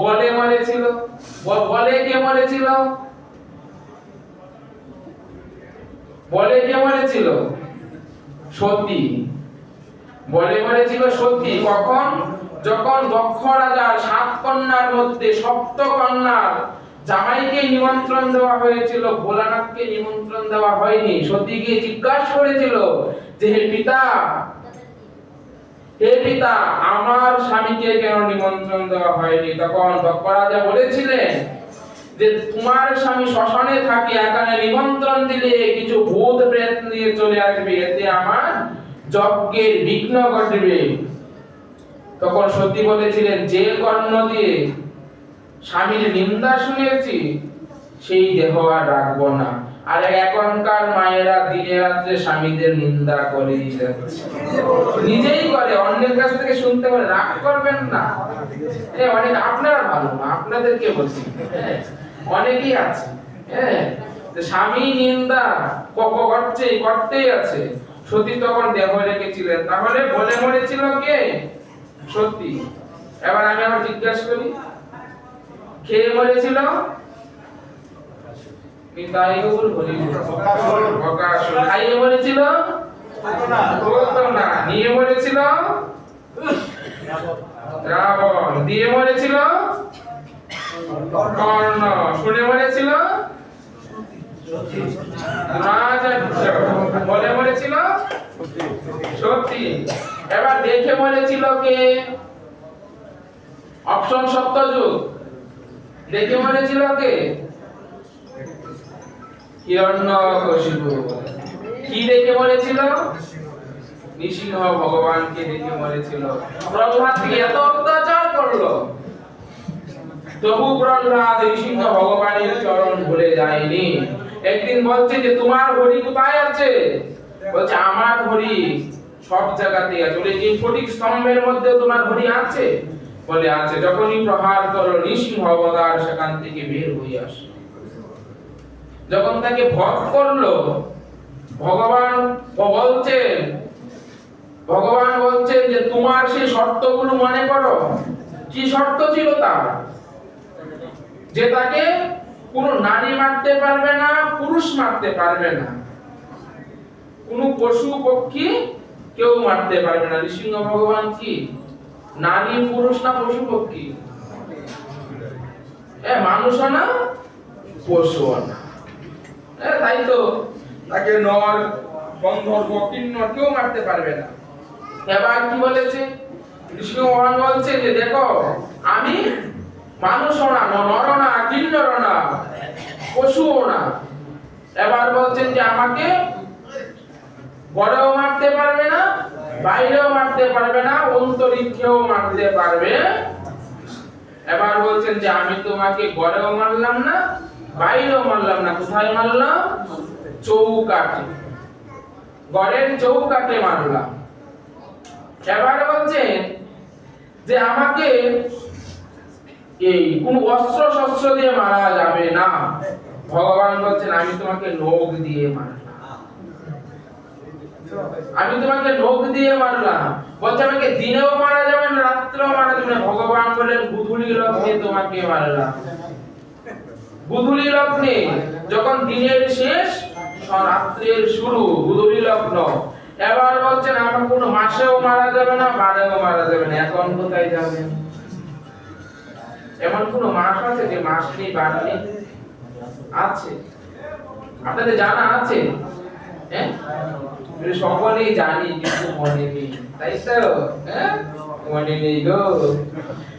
বলে মরেছিল? বলে কে মরেছিল? বলে কে মরেছিল? সতী। বলে মরেছিল সতী। কখন? যখন দক্ষ রাজার 7 কন্যার মধ্যে সপ্ত কন্যার জামাইকে নিমন্ত্রণ দেওয়া হয়েছিল, ভোলানাথকে নিমন্ত্রণ দেওয়া হয়নি। সতীকে জিজ্ঞাসা করেছিল যে হে পিতা, হে পিতা, আমার স্বামীকে কেন নিমন্ত্রণ দেওয়া হয়নি? তখন দক্ষ রাজা বলেছিলেন যে তোমার স্বামী শ্মশানে থাকে, এখানে নিমন্ত্রণ দিলে কিছু ভূত প্রেত নিয়ে চলে আসবে, এতে আমার যজ্ঞের বিঘ্ন ঘটবে। তখন সতী বলেছিলেন, যে কর্ণ দিয়ে স্বামীর নিন্দা শুনেছি সেই দেহ আর রাখবো না। আর এখনকার মায়েরা দিনে রাত্রে স্বামীদের নিন্দা করেই যাচ্ছে, নিজেই করে, অন্যের কাছ থেকে শুনতে পারে। রাগ করবেন না, অনেক আপনারা ভালো না, আপনাদেরকে বলছি, অনেকেই আছে স্বামী নিন্দা করতেই আছে। সতী তখন দেহ রেখেছিলেন, তাহলে বলে মরেছিল কে? সতী। এবার আমি আবার জিজ্ঞাসা করি, খেয়ে মরেছিল? খাইয়ে মরেছিল? না। নিয়ে মরেছিল? রাবণ। দিয়ে মরেছিল? কর্ণ। শুনে মরেছিল? বলে মরেছিল? সতী। এবার দেখে মরেছিল কে? অপশন সত্যযুগ। দেখে মরেছিল কে? হিরণ্যকশিপু। কি দেখে মরেছিল? নৃসিংহ ভগবানকে দেখে মরেছিল। প্রহ্লাদকে এত অত্যাচার করলো, তবু প্রহ্লাদ নৃসিংহ ভগবানের চরণ ভুলে যায়নি। একদিন বলছে যে তোমার হরি কোথায় আছে? বলছে আমার হরি সব জায়গাতেই আছে। বলে এই ফটিক স্তম্ভের মধ্যে তোমার হরি আছে? বলে আছে। যখনই প্রহার করলো, নৃসিংহ অবতার সেখান থেকে বের হয়ে আসলো। যখন তাকে বধ করলো, ভগবান বলছেন যে তোমার সেই শর্তগুলো মনে করো। কি শর্ত ছিল তার? যে তাকে কোনো নারী মারতে পারবে না, পুরুষ মারতে পারবে না, কোনো পশু পক্ষী কেউ মারতে পারবে না। নৃসিংহ ভগবান কি নারী, পুরুষ না পশু পক্ষী? মানুষও না, পশুও না। তাই তো তাকে নর, গন্ধর্ব, কিন্নর কেউ মারতে পারবে না। এবার কি বলেছে নৃসিংহ ভগবান? বলছে যে দেখো, আমি মানুষও না, নর না, কিন্নর না, পশুও না। এবার বলছেন যে আমাকে ঘরেও মারতে পারবে না, বাইরেও মারতে পারবে না, অন্তরিক্ষেও মারতে পারবে। এবার বলছেন যে আমি তোমাকে ঘরেও মারলাম না, বাইরেও মারলাম না। কোথায় মারলাম? চৌকাঠে, ঘরের চৌকাঠে মারলাম। এবার বলছেন যে আমাকে এই কোন অস্ত্র শস্ত্র দিয়ে মারা যাবে না। ভগবান বলছেন আমি তোমাকে নখ দিয়ে মারলাম, আমি তোমাকে নখ দিয়ে মারলাম। বলছে আমাকে দিনেও মারা যাবে না, রাত্রেও মারা যাবে না। ভগবান বলেন বুধুলি লগ্নে তোমাকে মারলাম। বুধুলি লগ্নে, যখন দিনের শেষ রাত্রের শুরু, বুধুলি লগ্ন। এবার বলছেন আমার কোন মাসেও মারা যাবে না, বারেও মারা যাবে না। এখন কোথায় যাবে? এমন কোন মাস আছে যে মাস নেই, বার নেই? আছে? আপনাদের জানা আছে? হ্যাঁ, সকলেই জানি কিন্তু মনে নেই, তাই তো? হ্যাঁ, মনে নেই গো।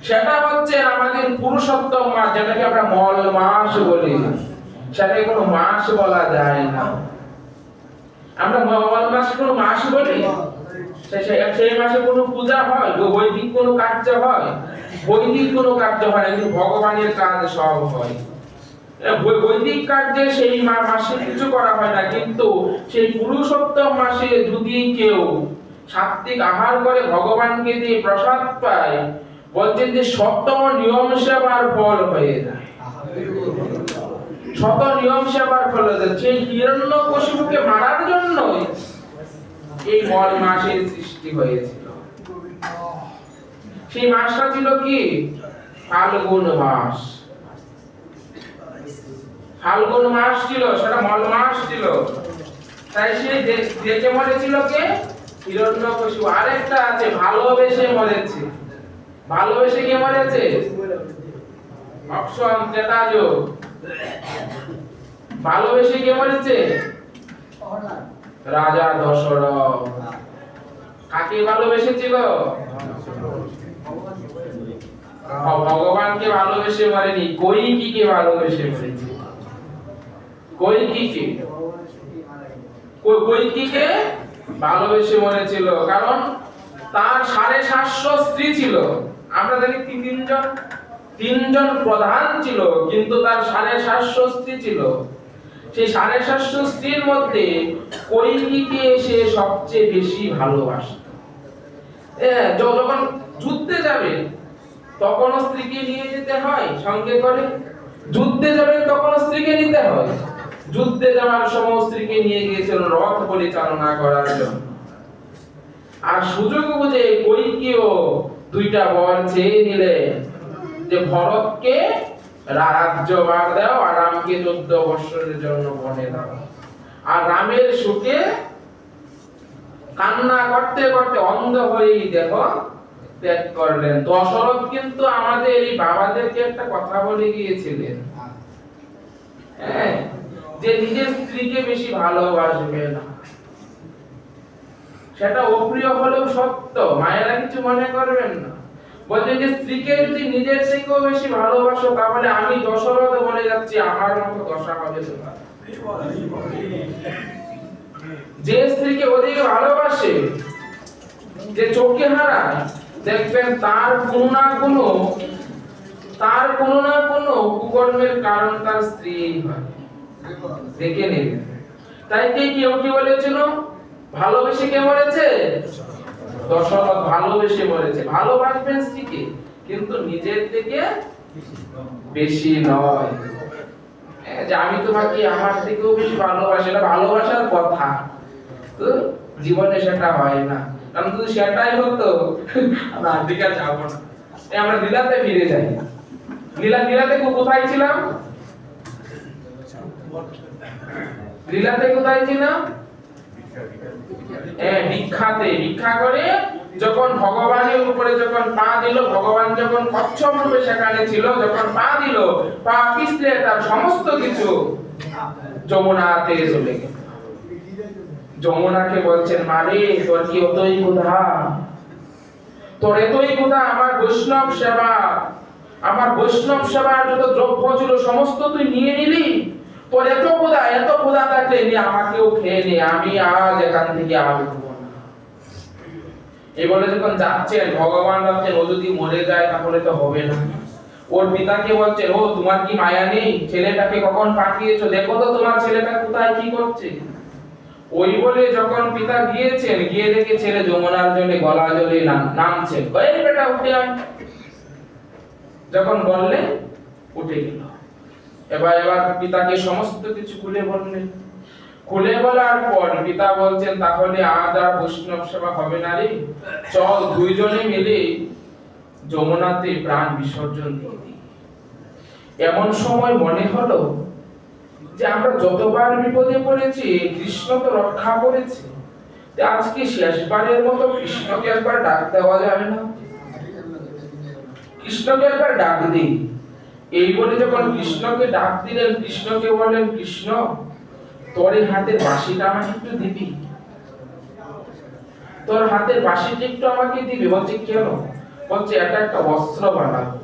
সেটা হচ্ছে আমাদের পুরুষোত্তম মাস, যেটাকে আমরা মল মাস বলি। সেটাকে কোনো মাস বলা যায় না। আমরা মল মাসে কোনো মাস বলি? সেই মাসে কোনো পূজা হয়, বৈদিক কোনো কার্য হয়? বৈদিক কোনো কার্য হয় না, কিন্তু ভগবানের কাজ সব হয়। বৈদিক কার্যে সেই মাসে কিছু করা হয় না, কিন্তু সেই পুরুষোত্তম মাসে যদি কেউ সাত্বিক আহার করে ভগবানকে দিয়ে প্রসাদ পায়, বলছেন যে শত নিয়ম সেবার ফল হয়ে যায়। শত নিয়ম সেবার ফল হয়ে যায়। সেই হিরণ্যকশিপুকে মারার জন্য এই মল মাসের সৃষ্টি হয়েছিল। সেই মাসটা ছিল কি? ফাল্গুন মাস। ফাল্গুন মাস ছিল, সেটা মল মাস ছিল। তাই সে দেখে মরেছিল কে? হিরণ্যকশিপু। আরেকটা আছে ভালোবেসে মরেছে। ভালোবেসে কে মরেছে? অপশন ত্রেতাযুগ। ভালোবেসে কে মরেছে? রাজা দশরথ। কাকে ভালোবেসেছিল? ভগবানকে ভালোবেসে মরেনি, কৈকেয়ীকে ভালোবেসে মরেছে। কৈকেয়ীকে ভালোবেসে মরেছিল, কারণ তার 750 স্ত্রী ছিল। আমরা জানি তিনজন প্রধান ছিল, কিন্তু তার 750 স্ত্রী ছিল। সেই 750 স্ত্রীর মধ্যে কৈকেয়ীকে সে সবচেয়ে বেশি ভালোবাসত। যখন যুদ্ধে যাবে তখন স্ত্রীকে নিয়ে যেতে হয় সঙ্গে করে, যুদ্ধে যাবেন তখন স্ত্রীকে নিতে হয়। যুদ্ধে যাওয়ার সময় স্ত্রীকে নিয়ে গিয়েছিল রথ পরিচালনা করার জন্য। আর সুযোগ বুঝে কৈকেয়ীও দুইটা বর চেয়ে নিলেন যে ভরতকে রাজ্যভার দাও আর রামকে 14 বছরের জন্য বনে দাও। আর রামের সুখে কান্না করতে করতে অন্ধ হয়েই দেখো ত্যাগ করলেন। দশরথ কিন্তু আমাদের এই বাবাদেরকে একটা কথা বলে গিয়েছিলেন, হ্যাঁ, যে নিজের স্ত্রীকে বেশি ভালোবাসবে না। সেটা অপ্রিয় হলেও সত্য, মায়েরা কিছু মনে করবেন না। বলছেন যে স্ত্রীকে যদি নিজের থেকেও বেশি ভালোবাসো, তাহলে আমি দশরথ বলে যাচ্ছি আমার মতো দশা হবে তোমার। যে স্ত্রীকে অধিক ভালোবাসে, যে চোখে হারায়, দেখবেন তার কোনো না কোনো কুকর্মের কারণ তার স্ত্রী হয়, দেখে নেবেন। তাই কেউ কি বলেছিল? ভালোবেসে কে মরেছে? দশরথ ভালোবেসে মরেছে। ভালোবাসবেন স্ত্রীকে, কিন্তু নিজের থেকে বেশি নয়। যে আমি তোমাকে আমার থেকেও বেশি ভালোবাসি, এটা ভালোবাসার কথা, তো জীবনে সেটা হয় না। কারণ যদি সেটাই হতো আমরা আদিকা যাবো না। আমরা লীলাতে ফিরে যাই। লীলাতে কোথায় ছিলাম? লীলাতে কোথায় ছিলাম? ভিক্ষা করে যখন ভগবানের উপরে যখন পা দিল, ভগবান যখন কচ্ছপ রূপে সেখানে ছিল, যখন পা দিল, পা পিছলে তার সমস্ত কিছু যমুনাতে চলে গেল। যমুনাকে বলছেন মারে তোর কি অতই ক্ষুধা, তোর এতই ক্ষুধা আমার বৈষ্ণব সেবার যত দ্রব্য ছিল সমস্ত তুই নিয়ে নিলি। তোর এত ক্ষুধা থাকলে নি আমাকেও খেয়ে নে, আমি আজ এখান থেকে আর উঠবো না। এই বলে যখন যাচ্ছেন, ভগবান ভাবছেন ও যদি মরে যায় তাহলে তো হবে না। ওর পিতাকে বলছেন, ও তোমার কি মায়া নেই? ছেলেটাকে কখন পাঠিয়েছো, দেখো তো তোমার ছেলেটা কোথায় কি করছে। ওই বলে যখন পিতা গিয়েছেন, গিয়ে দেখে ছেলে যমুনার জলে গলা জলে নামছে। এই বেটা উঠে আয়। যখন বললেন উঠে গেল। এবার পিতাকে সমস্ত কিছু খুলে বললেন। খুলে বলার পর পিতা বলছেন, তাহলে আজ আর বৈষ্ণব সেবা হবে না রে, চল দুইজনে মিলে যমুনাতে প্রাণ বিসর্জন দিয়ে দিই। এমন সময় মনে হলো যে আমরা যতবার বিপদে পড়েছি কৃষ্ণ তো রক্ষা করেছে, আজকে শেষবারের মতো কৃষ্ণকে একবার ডাক দেওয়া যাবে না? কৃষ্ণকে একবার ডাক দিই। এই বলে যখন কৃষ্ণকে ডাক দিলেন, কৃষ্ণকে বললেন, কৃষ্ণ তোর হাতের বাঁশিটা আমাকে একটু দিবি, তোর হাতের বাঁশিটা একটু আমাকে দিবি। বলছে কেন? বলছে এটা একটা অস্ত্র বানাবো।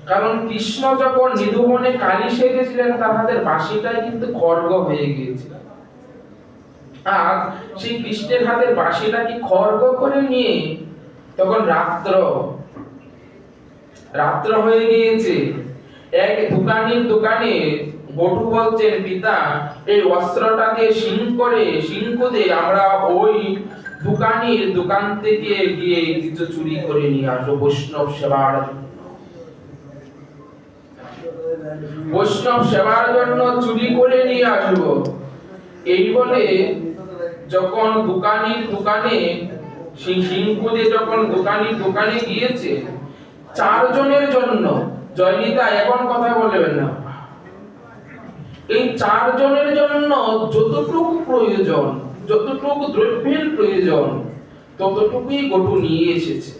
কারণ কৃষ্ণ যখন নিধুবনে কালী সেজেছিলেন তার হাতের বাঁশিটাই কিন্তু খড়গ হয়ে গিয়েছিল। আর সেই কৃষ্ণের হাতের বাঁশিটা কি খড়গ করে নিয়ে তখন রাত্র হয়ে গিয়েছে। এক দোকানে বটু বলছেন, পিতা এই অস্ত্রটা দিয়ে সিং করে আমরা ওই দোকান থেকে গিয়ে কিছু চুরি করে নিয়ে আসবো বৈষ্ণব সেবার জন্য। বৈষ্ণব সেবার জন্য চুরি করে নিয়ে আসবো। এই বলে যখন দোকানে সেই সিংকুদে যখন দোকানে গিয়েছে, চারজনের জন্য, জয়নিতা এখন কথা বলবেন না, এই চারজনের জন্য যতটুকু প্রয়োজন, যতটুকু দ্রব্যের প্রয়োজন ততটুকুই গটু নিয়ে এসেছে।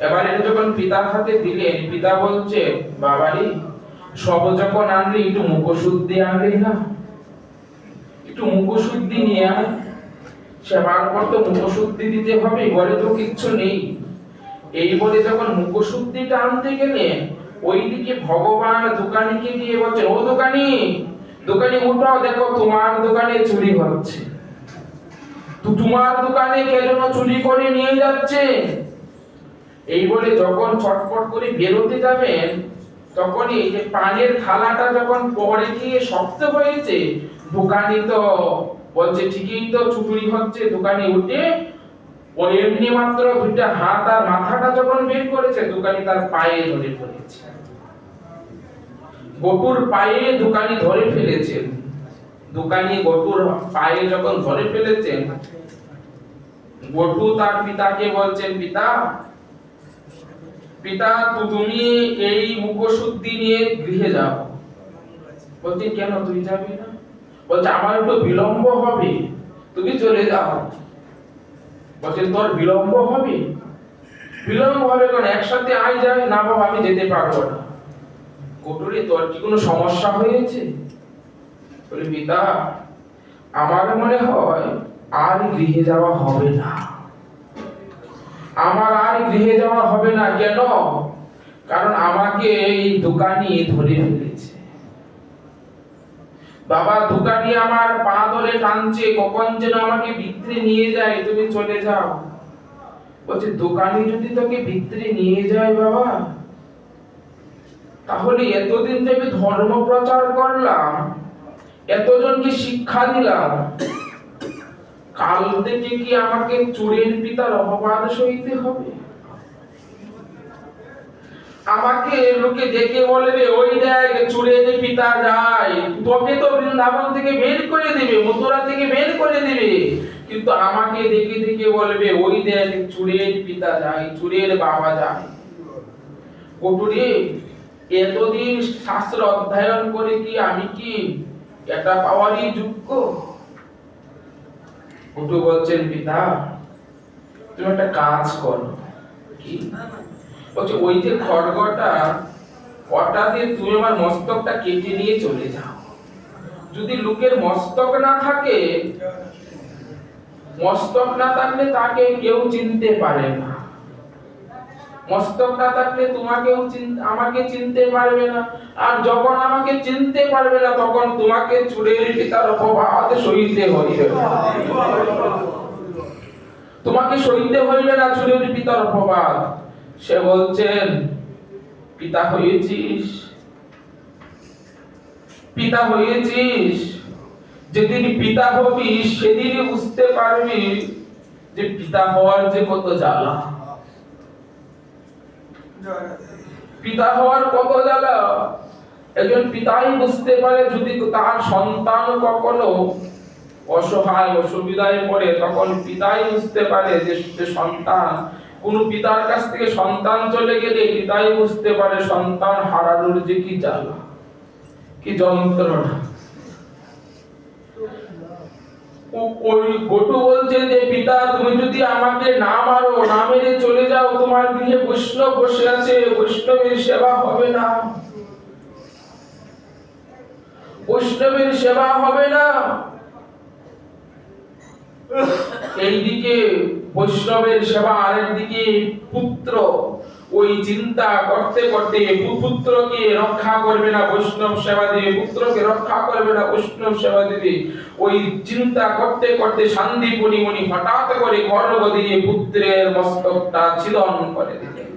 এবারে যখন পিতার হাতে দিলেন, পিতা বলছে, বাবারে সব যখন আনলি একটু মুখশুদ্ধি আনলি না, একটু মুখশুদ্ধি নিয়ে আয়। সেবার পর তো মুখশুদ্ধি দিতে হবে, ঘরে তো কিচ্ছু নেই। এই বলে যখন মুখশুদ্ধিটা আনতে গেলেন, ওইদিকে ভগবান দোকানিকে দিয়ে বলছেন, ও দোকানি উঠো, দেখো তোমার দোকানে চুরি হচ্ছে। তো তোমার দোকানে কে যেন চুরি করে নিয়ে যাচ্ছে। এই বলে যখন ছটফট করে বেরোতে যাবেন, তখনই এই যে পানের থালাটা যখন পড়ে গিয়ে শক্ত হয়েছে, দোকানি তো বলছে ঠিকই তো চুরি হচ্ছে। দোকানি উঠে ওই এমনি মাত্র দুইটা হাত আর মাথাটা যখন বের করেছে, দোকানি তার পায়ে ধরে ফেলেছে। গটুর পায়ে দোকানি ধরে ফেলেছেন। দোকানি গটুর পায়ে যখন ধরে ফেলেছেন, গটু তার পিতাকে বলছেন, পিতা তুমি এই মুখশুদ্ধি নিয়ে গৃহে যাও। বলছে কেন তুই যাবি না? বলছে আমার একটু বিলম্ব হবে, তুমি চলে যাও। বলছে তোর বিলম্ব হবে কারণ একসাথে আই যাই না। বাবা আমি যেতে পারবো না। গটুরে তোর কি কোনো সমস্যা হয়েছে? বলে পিতা আমার মনে হয় আর গৃহে যাওয়া হবে না। আমার আর গৃহে যাওয়া হবে না। কেন? কারণ আমাকে এই দোকানি ধরে ফেলেছে। বাবা দোকানি আমার পা ধরে টানছে, কখন যেন আমাকে ভিতরে নিয়ে যায়, তুমি চলে যাও। বলছে দোকানি যদি তোকে ভিতরে নিয়ে যায় বাবা, তাহলে এতদিন থেকে ধর্ম প্রচার করলাম, এতজনকে শিক্ষা দিলাম, কাল থেকে কি আমাকে চোরের পিতার অপবাদ সইতে হবে? আমাকে লোকে দেখে বলবে ওই দেখ চোরের পিতা যায়, তোকে তো বৃন্দাবন থেকে বের করে দিবে, মথুরা থেকে বের করে দিবে, কিন্তু আমাকে দেখে দেখে বলবে ওই দেখ চোরের পিতা যায়, চোরের বাবা যায়। কটুরে এতদিন শাস্ত্র অধ্যয়ন করে কি আমি কি এটা পাওয়ারই যোগ্য? কটু বলছেন, পিতা তুমি একটা কাজ করো। কি? বলছে ওই যে খড়গটা, ওটা দিয়ে তুমি আমার মস্তকটা কেটে নিয়ে চলে যাও। যদি লোকের মস্তক না থাকলে তাকে কেউ চিনতে পারে না। মস্তক না থাকলে আমাকে চিনতে পারবে না। আর যখন আমাকে চিনতে পারবে না, তখন তোমাকে চোরের পিতার অপবাদ সইতে হইবে। তোমাকে সইতে হইবে না চোরের পিতার অপবাদ। সে বলছেন, পিতা হয়েছিস, যেদিন পিতা হবি সেদিনই বুঝতে পারবি যে পিতা হওয়ার যে কত জ্বালা। পিতা হওয়ার কত জ্বালা। একজন পিতাই বুঝতে পারে যদি তার সন্তান কখনো অসহায় অসুবিধায় পড়ে, তখন পিতাই বুঝতে পারে যে সন্তান, কোন পিতার কাছ থেকে সন্তান চলে গেলে পিতাই বুঝতে পারে সন্তান হারানোর যে কি জ্বালা, কি যন্ত্রণা। ওই গটু বলছে যে পিতা, তুমি যদি আমাকে না মারো, না মেরে চলে যাও, তোমার গৃহে বৈষ্ণব বসে আছে, বৈষ্ণবের সেবা হবে না, বৈষ্ণবের সেবা হবে না। এইদিকে বৈষ্ণবের সেবা, আরেকদিকে পুত্র ওই চিন্তা করতে করতে পুত্রকে রক্ষা করবে না, বৈষ্ণব সেবা দিবে, পুত্রকে রক্ষা করবে না, বৈষ্ণব সেবা দিবে, ওই চিন্তা করতে করতে শান্তিপুরী মুনি হঠাৎ করে খড়গ দিয়ে পুত্রের মস্তকটা ছিদন করে দিলেন।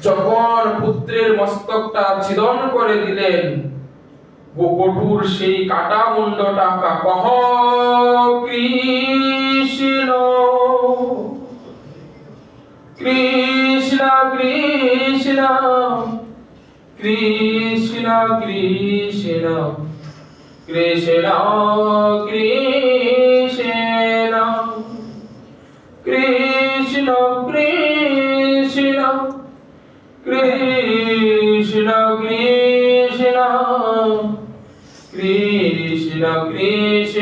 যখন পুত্রের মস্তকটা ছিদন করে দিলেন, বটুর সেই কাটা মুন্ডটা কহ কৃষ্ণ কৃষ্ণ কৃষ্ণ কৃষ্ণ কৃষ্ণ কৃষ্ণ কৃষ্ণ কৃষ্ণ কৃষ্ণ কৃষ্ণ কৃষ্ণ কৃষ্ণ কৃষ্ণ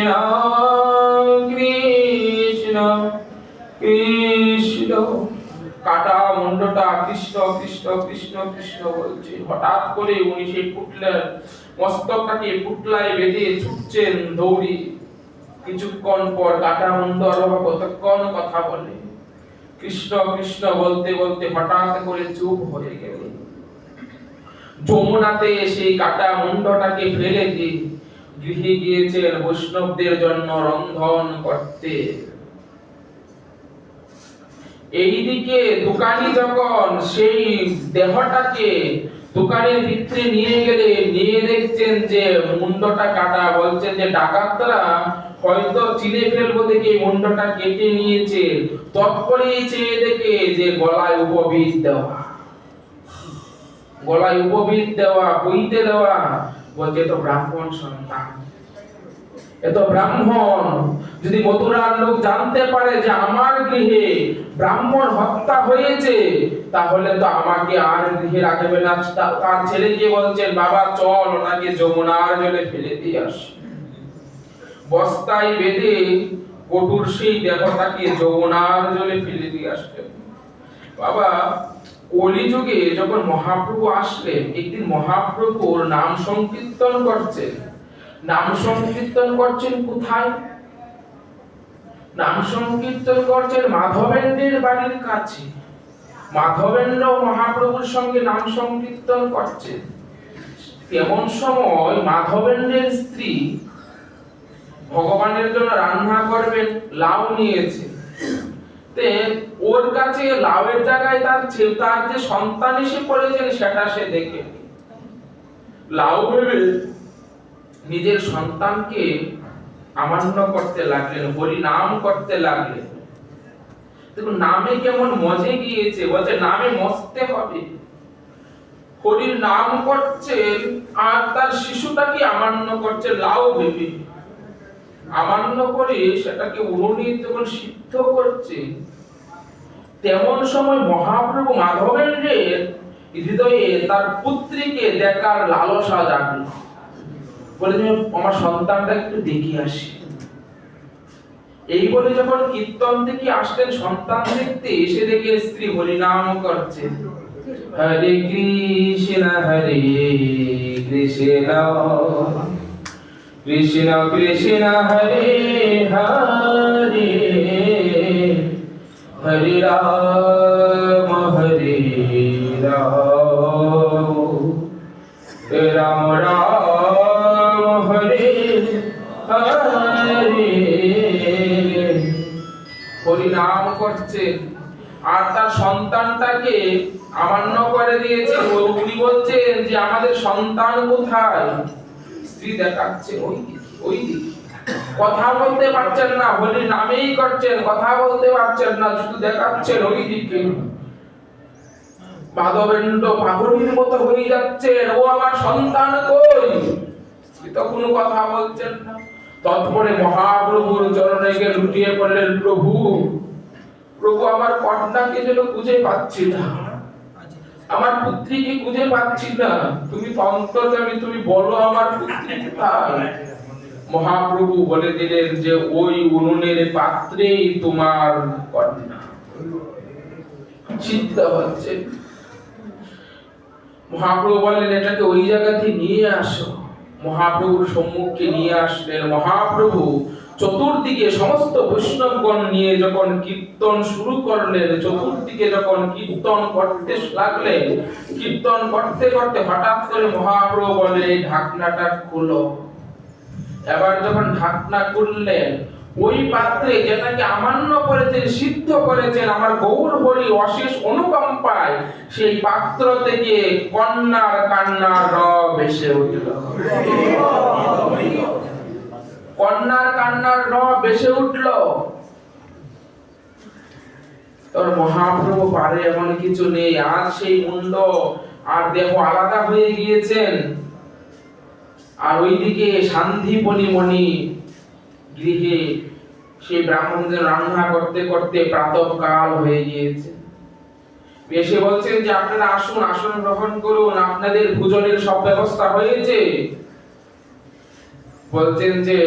কৃষ্ণ কৃষ্ণ। কাটা মুন্ডটা কৃষ্ণ কৃষ্ণ কৃষ্ণ কৃষ্ণ বলছে। হঠাৎ করে উনি সেই পুটলার মস্তকটাকে পুটলায় বেঁধে ছুটছেন দৌড়ি। কিছুক্ষণ পর কাটা মুন্ড আরো কতক্ষণ কথা বলে, কৃষ্ণ কৃষ্ণ বলতে বলতে হঠাৎ করে চুপ হয়ে গেল। যমুনাতে সেই কাটা মুন্ডটাকে ফেলে দিয়ে গৃহে গিয়েছেন বৈষ্ণবদের জন্য রন্ধন করতে। এইদিকে দোকানি যখন সেই দেহটাকে দোকানের ভিতরে নিয়ে গেলে, নিয়ে দেখছেন যে মুন্ডটা কাটা, বলছেন যে ডাকাতরা হয়তো চিনে ফেলবো দেখে মুন্ডটা কেটে নিয়েছে। তৎপরেই চেয়ে দেখে যে গলায় উপবিদ দেওয়া, গলায় উপবিদ দেওয়া, বইতে দেওয়া। বলছে তো ব্রাহ্মণ সন্তান, এত ব্রাহ্মণ, যদি মথুরার লোক জানতে পারে যে আমার গৃহে ব্রাহ্মণ হত্যা হয়েছে, তাহলে তো আমাকে আর গৃহে রাখবে না। তার ছেলেকে বলছেন, বাবা চল ওনাকে যমুনার জলে ফেলে দিয়ে আসি। বস্তায় বেঁধে কটুর সেই দেহটাকে যমুনার জলে ফেলে দিয়ে আসলেন। বাবা, কলিযুগে যখন মহাপ্রভু আসলেন, একদিন মহাপ্রভুর নাম সংকীর্তন করছেন। নাম সংকীর্তন করছেন কোথায়? নাম সংকীর্তন করছেন মাধবেন্দ্রের বাড়ির কাছে। মাধবেন্দ্র মহাপ্রভুর সঙ্গে নাম সংকীর্তন করছেন। তেমন সময় মাধবেন্দ্রের স্ত্রী ভগবানের জন্য রান্না করবেন, লাউ নিয়েছে। ওর কাছে লাউয়ের জায়গায় তার যে সন্তান এসে পড়েছেন সেটা সে দেখে লাউ ভেবে নিজের সন্তানকে আমান্য করতে লাগলেন, হরি নাম করতে লাগলেন। দেখুন নামে কেমন মজে গিয়েছে, বলছে নামে মস্তে হবে। হরির নাম করছেন আর তার শিশুটাকে আমান্য করছে লাউ ভেবে। আমান্য করে সেটাকে উনুনে যখন সিদ্ধ করছে, তেমন সময় মহাপ্রভু মাধবেন্দ্রের হৃদয়ে তার পুত্রীকে দেখার লালসা জাগলো। বলে আমার সন্তানটা একটু দেখে আসি। এই বলে যখন কীর্তন থেকে আসলেন সন্তান দেখতে, এসে দেখে স্ত্রী হরিনাম করছে, হরে কৃষ্ণ কৃষ্ণ কৃষ্ণ কৃষ্ণ হরে হরে, হরে রাম রাম রাম হরে হরে। হরিনাম করছে আর তার সন্তানটাকে আমান্য করে দিয়েছে। উনি বলছেন যে আমাদের সন্তান কোথায়? স্ত্রী দেখাচ্ছে ওই দিকে। কথা বলতে পারছেন না, হরি নামেই করছেন, কথা বলতে পারছেন না, শুধু দেখাচ্ছেন ওই দিকে। মাধবেন্দ্র পাগলের মতো হয়ে যাচ্ছেন, ও আমার সন্তান কই? তো কোনো কথা বলছেন না। তৎপরে মহাপ্রভুর চরণে গিয়ে লুটিয়ে পড়লেন, প্রভু প্রভু আমার কন্যাকে যেন খুঁজে পাচ্ছি না, আমার পুত্রীকে খুঁজে পাচ্ছি না, তুমি তন্ত্রজামী, তুমি বলো আমার পুত্রী কোথায়? মহাপ্রভু বলে দিলেন যে ওই উনুনের পাত্রেই তোমার কন্যা সিদ্ধ হচ্ছে। মহাপ্রভু বললেন এটাকে ওই জায়গাতে নিয়ে আসো। মহাপ্রভুর সম্মুখে নিয়ে আসলেন। মহাপ্রভু চতুর্দিকে সমস্ত বৈষ্ণবগণ নিয়ে যখন কীর্তন শুরু করলেন, চতুর্দিকে যখন কীর্তন করতে লাগলেন, কীর্তন করতে করতে হঠাৎ করে মহাপ্রভু বলে ঢাকনাটা খুলো। এবার যখন ঢাকনা খুললেন, ওই পাত্রে যেটাকে আমান্য করেছেন, সিদ্ধ করেছেন আমার গৌর হরি অশেষ অনুকম্পায়, সেই পাত্র থেকে কন্যার কান্নার রব এসে উঠল। কন্যার কান্নার রব এসে উঠল। তোর মহাপ্রভু পারে এমন কিছু নেই। আর সেই মুন্ড আর দেহ আলাদা হয়ে গিয়েছেন। আর ওইদিকে শান্তিপনি মণি গৃহে সেই ব্রাহ্মণদের রান্না করতে করতে প্রাতঃকাল হয়ে গিয়েছে। এসে বলছেন যে আপনারা আসুন, আসন গ্রহণ করুন, আপনাদের ভোজনের সব ব্যবস্থা হয়েছে। বলছেন যে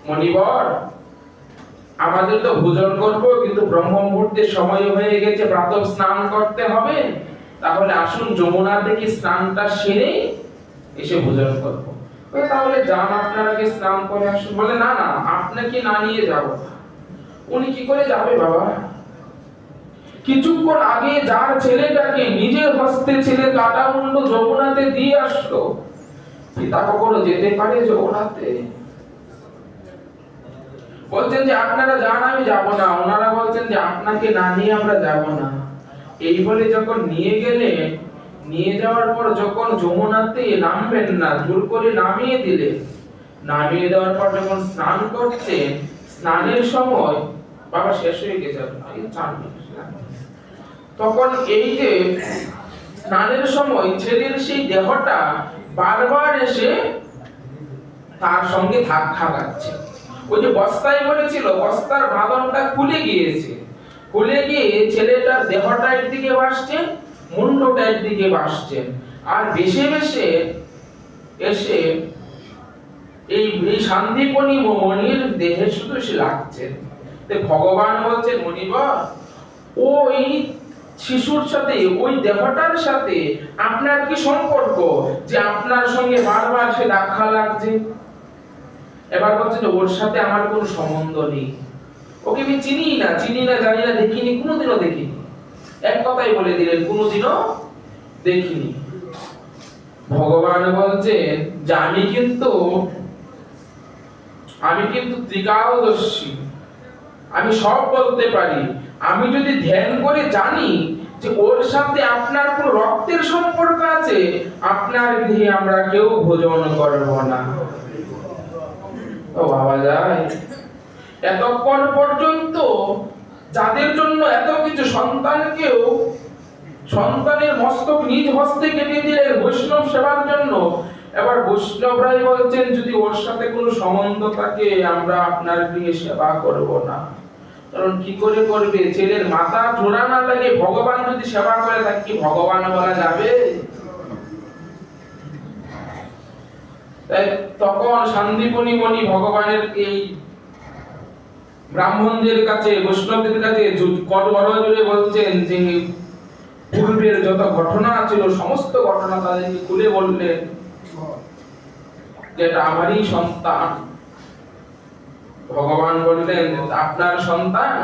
মণিবর আমাদের তো ভোজন করব, কিন্তু ব্রহ্ম মুহূর্তের সময় হয়ে গেছে, প্রাতঃ স্নান করতে হবে, তাহলে আসুন যমুনা থেকে স্নানটা সেরে এসে ভোজন করব। তাহলে যান আপনারা কি স্নান করে আসুন। বলে না না, আপনাকে না নিয়ে যাব। উনি কি করে যাবে বাবা? কিছুক্ষণ আগে যার ছেলেটাকে নিজের হস্তে ছেলে কাটা মুন্ড যমুনাতে দিয়ে আসলো, পিতা কখনো যেতে পারে যমুনাতে? বলছেন যে আপনারা যান, আমি যাব না। ওনারা বলছেন যে আপনাকে না নিয়ে আমরা যাব না। এই বলে যখন নিয়ে গেলে, নিয়ে যাওয়ার পর যখন যমুনাতে নামবেন না, জোর করে নামিয়ে দিলে, নামিয়ে দেওয়ার পর যখন স্নান করছেন, স্নানের সময় বাবা শেষ হয়ে গেছে, তখন এই যে স্নানের সময় ছেলের সেই দেহটা বারবার এসে তার সঙ্গে ধাক্কা খাচ্ছে। ওই যে বস্তায় বলেছিল, বস্তার বাঁধনটা খুলে গিয়েছে, খুলে গিয়ে ছেলেটার দেহটা একদিকে ভাসছে, মুন্ডটা একদিকে ভাসছে, আর বেশে বেশে এসে এই শান্তিপনি মণির দেহে শুধু সে লাগছে। ভগবান বলছেন মণিবর, ওই শিশুর সাথে, ওই দেহটার সাথে আপনার কি সম্পর্ক যে আপনার সঙ্গে বারবার সে ধাক্কা লাগছে? এবার বলছেন ওর সাথে আমার কোনো সম্বন্ধ নেই, ওকে আমি চিনি না, জানি না, দেখিনি, কোনোদিনও দেখিনি। এক কথাই বলে দিলেন, কোনোদিনও দেখিনি। ভগবান বলছেন যে আমি কিন্তু ত্রিকালদর্শী, আমি সব বলতে পারি। আমি যদি ধ্যান করে জানি যে ওর সাথে আপনার কোন রক্তের সম্পর্ক আছে, আপনার গৃহে আমরা কেউ ভোজন করব না। ও বাবা যায়, এতক্ষণ পর্যন্ত যাদের জন্য এত কিছু, সন্তানের মস্তক নিজ হস্তে কেটে দিলেন বৈষ্ণব সেবার জন্য, এবার বৈষ্ণবরাই বলছেন যদি ওর সাথে কোনো সম্বন্ধ থাকে আমরা আপনার গৃহে সেবা করব না। কারণ কি করে করবে? ছেলের মাথা জোড়া না লাগে ভগবান যদি সেবা করে, তাকে কি ভগবান বলা যাবে? তখন শান্তিপনি মণি ভগবানের এই ব্রাহ্মণদের কাছে, বৈষ্ণবদের কাছে করজোড়ে বলছেন যে পূর্বের যত ঘটনা ছিল সমস্ত ঘটনা তাদেরকে খুলে বললেন, যেটা আমারই সন্তান। ভগবান বললেন আপনার সন্তান,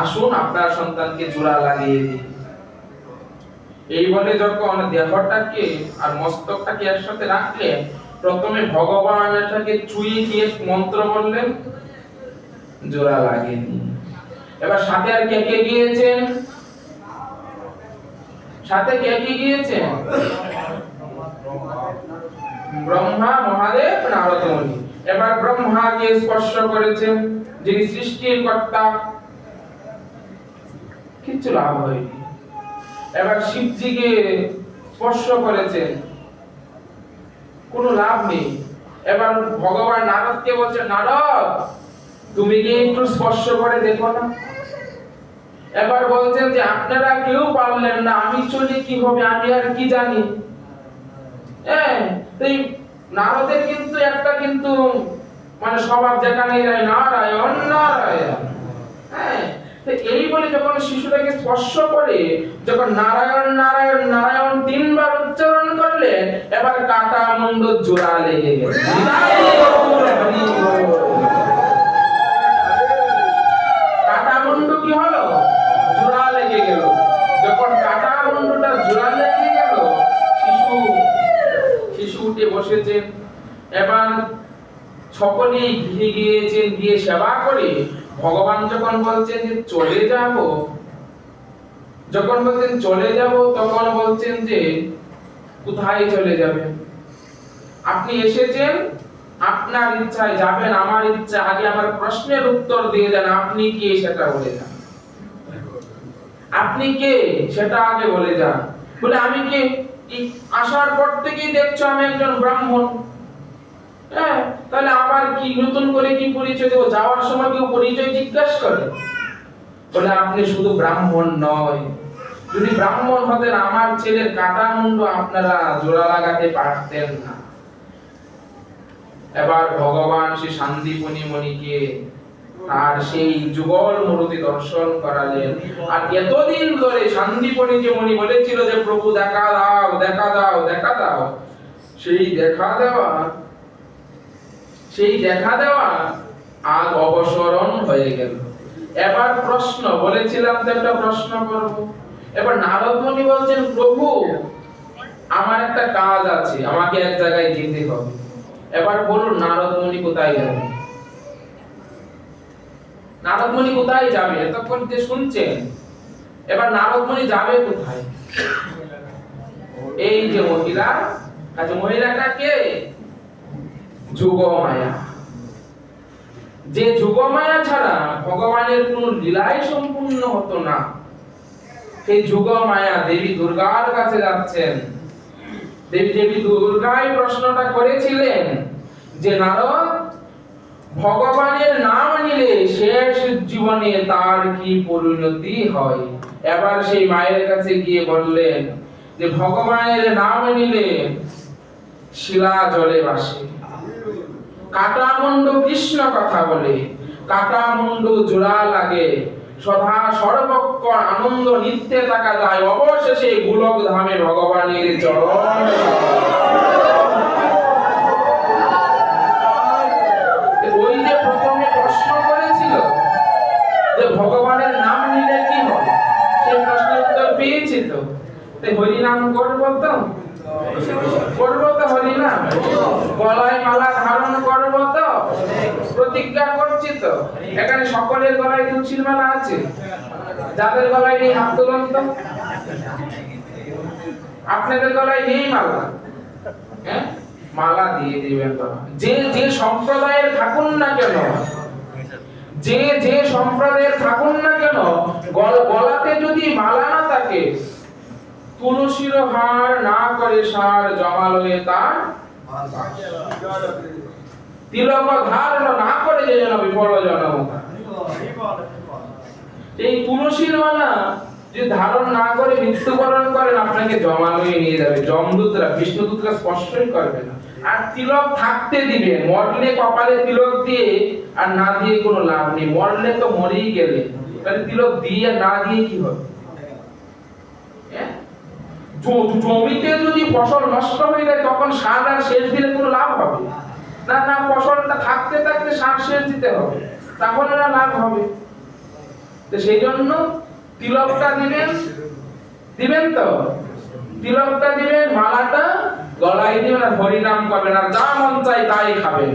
আসুন আপনার সন্তানকে জোড়া লাগিয়ে দিন। এই বলে যখন দেহটাকে আর মস্তকটাকে একসাথে রাখলেন, প্রথমে ভগবান এটাকে চুইয়ে দিয়ে মন্ত্র বললেন, জোড়া লাগিয়ে দিন। এবার সাথে আর কে কে গিয়েছেন? সাথে কে কে গিয়েছেন? ব্রহ্মা, মহাদেব, নারদ মুনি। এবার ব্রহ্মাকে স্পর্শ করেছেন, যিনি সৃষ্টির কর্তা। কিছু লাভ হয়নি। এবার শিবজিকে স্পর্শ করেছেন, কোনো লাভ নেই। এবার ভগবান নারদকে বলছে, নারদ তুমি কি একটু স্পর্শ করে দেখো না। এবার বলছেন যে আপনারা কেউ পারলেন না, আমি চলে কি হবে, আমি আর কি জানি। হ্যাঁ, এই নারদের কিন্তু একটা কিন্তু মানে স্বভাব যেখানে যায় নারায়ণ নারায়ণ। হ্যাঁ, তো এই বলে যখন শিশুটাকে স্পর্শ করে, যখন নারায়ণ নারায়ণ নারায়ণ 3 বার উচ্চারণ করলেন, এবার কাটা মুন্ড জোড়া লেগে গেল। কাটা মুন্ড কি হলো, জোড়া লেগে গেল। যখন কাটা মুন্ডটা জোড়া লেগে গেল, শিশু উঠে বসেছেন। এবার সকলেই গৃহে গিয়েছেন, গিয়ে সেবা করে ভগবান যখন বলছেন যে চলে যাব, যখন বলছেন চলে যাব, তখন বলছেন যে কোথায় চলে যাবেন? আপনি এসেছেন আপনার ইচ্ছায় যাবেন, আমার ইচ্ছা, আগে আমার প্রশ্নের উত্তর দিয়ে দেন, আপনি কে সেটা বলে যান। আপনি কে সেটা আগে বলে যান। বলে আমি কে? আসার পর থেকেই দেখছো আমি একজন ব্রাহ্মণ। হ্যাঁ, তাহলে আবার কি নতুন করে কি পরিচয় দেব? যাওয়ার সময় কেউ পরিচয় জিজ্ঞাসা করে? বলে আপনি শুধু ব্রাহ্মণ নয়, যদি ব্রাহ্মণ হতেন আমার ছেলের কাটা মুন্ড আপনারা জোড়া লাগাতে পারতেন না। এবার ভগবান শ্রী শান্তিপনি মণিকে তার সেই যুগল মূর্তি দর্শন করালেন। আর এতদিন ধরে শান্তিপনি যে মণি বলেছিল যে প্রভু দেখা দাও দেখা দাও দেখা দাও, সেই দেখা দেওয়া আজ অবসরণ হয়ে গেল। এবার প্রশ্ন, বলেছিলাম তো একটা প্রশ্ন করব। এবার নারদ মুনি বলছেন, প্রভু আমার একটা কাজ আছে, আমাকে এক জায়গায় যেতে হবে। এবার বলুন নারদ মুনি কোথায় যাবে? নারদ মুনি কোথায় যাবে? এতক্ষণ যে শুনছেন, এবার নারদ মুনি যাবে কোথায়? এই যে মহিলা, আচ্ছা মহিলাটা কে? যোগমায়া। যে যোগমায়া ছাড়া ভগবানের কোন লীলাই সম্পূর্ণ হতো না। সেই যোগমায়া দেবী দুর্গার কাছে যাচ্ছেন। দেবী দুর্গাই প্রশ্নটা করেছিলেন যে নারদ, ভগবানের নাম নিলে শেষ জীবনে তার কি পরিণতি হয়? এবার সেই মায়ের কাছে গিয়ে বললেন যে ভগবানের নাম নিলে শিলা জলে ভাসে, কাটা মুন্ডু কৃষ্ণ কথা বলে, কাটা মুন্ডু জোড়া লাগে, সদা সর্বক্ষণ আনন্দ নিত্যে থাকা যায়, অবশেষে গোলক ধামে ভগবানের চরণ। ওই যে প্রথমে প্রশ্ন করেছিল যে ভগবানের নাম নিলে কি হবে, সেই প্রশ্নের উত্তর পেয়েছি তো। হরি নাম করবো তো, হরি নাম, গলায় মালা ধারণ করবো তো, প্রতিজ্ঞা করছি তো। এখানে সকলের গলায় তুলসীর মালা আছে, যাদের গলায় নেই হাত তুলুন তো। আপনাদের গলায় নেই মালা, হ্যাঁ মালা দিয়ে দিবেন বাবা। যে সম্প্রদায়ের থাকুন না কেন, যে সম্প্রদায়ের থাকুন না কেন, গলাতে যদি মালা না থাকে, তুলসীর হার না করে সার জমালয়ে তার, তিলক ধারণ না করে যে যেন বিফল জনমুখা। এই তুলসীর মালা যে ধারণ না করে মৃত্যুবরণ করেন, আপনাকে জমালয়ে নিয়ে যাবে যমদূতরা, বিষ্ণুদূতরা স্পর্শই করবে না। আর তিলক থাকতে দিবে, মরলে কপালে তিলক দিয়ে আর না দিয়ে কোনো লাভ নেই। মরলে তো মরেই গেলে, তাহলে তিলক দিয়ে না দিয়ে কি হবে? জমিতে যদি ফসল নষ্ট হয়ে যায়, তখন সার আর সেচ দিলে কোনো লাভ হবে না। না, ফসলটা থাকতে থাকতে সার সেচ দিতে হবে, তাহলে না লাভ হবে। তো সেই জন্য তিলকটা দিবেন তো, তিলকটা দিবেন, মালাটা গলায় দিবেন, আর হরি নাম করবেন, আর যা মন চাই তাই খাবেন।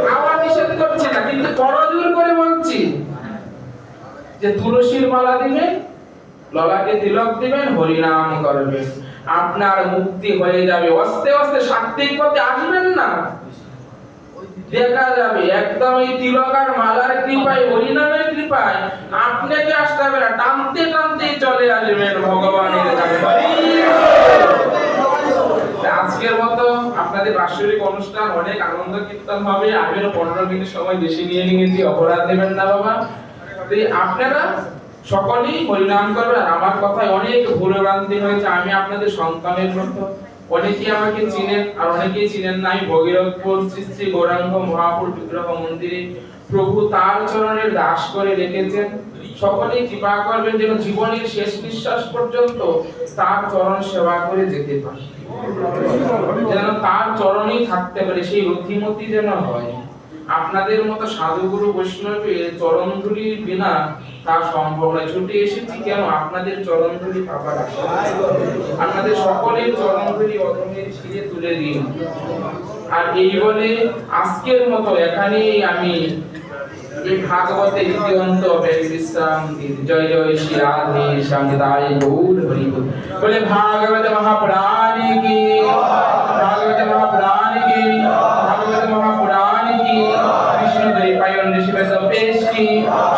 খাওয়া নিষেধ করছি না, কিন্তু করজোর করে বলছি যে তুলসীর মালা দিবেন, ললাটে তিলক দিবেন, হরি নাম করবেন, আপনার মুক্তি হয়ে যাবে। আস্তে আস্তে সাত্বিক পথে আসবেন না, দেখা যাবে একদম এই তিলক আর মালার কৃপায়, হরি নামের কৃপায় আপনাকে আসতে হবে না, টানতে টানতেই চলে আসবেন ভগবান। হবে। আমিও 15 মিনিট সময় বেশি নিয়ে নিয়েছি, অপরাধ নেবেন না বাবা। আপনারা সকলেই হরিনাম করবেন। আর আমার কথায় অনেক ভুলভ্রান্তি হয়েছে, আমি আপনাদের সন্তানের মতো। অনেকেই আমাকে চিনেন আর অনেকেই চিনেন না। আমি ভগীরথপুর শ্রী শ্রী গৌরাঙ্গ মহাপুর বিগ্রহ মন্দিরে প্রভু তার চরণের দাস করে রেখেছেন। সকলেই কৃপা করবেন যেন জীবনের শেষ নিঃশ্বাস পর্যন্ত তার চরণ সেবা করে যেতে পারি, যেন তার চরণেই থাকতে পারে, সেই রথিমতি যেন হয়। আপনাদের মতো সাধুগুরু বৈষ্ণবের চরণ ধুলির বিনা তা সম্ভব নয়। ছুটে এসেছি কেন? আপনাদের চরণ ধুলি পাবার আশা। আপনাদের সকলের চরণ ধুলি অধমের শিরে তুলে দিন। আর এই বলে আজকের মতো এখানেই আমি এই ভাগবতে দ্বিতীয়ন্ত বিশ্রাম দিন। জয় জয় শ্রী রাধে শ্যাম দাই গৌর হরি বল। বলে ভাগবত মহাপুরাণ কি, ভাগবত মহাপুরাণ কি, ভাগবত মহাপুরাণ কি। কৃষ্ণ দ্বৈপায়ন ঋষি বেদ পেশ কি,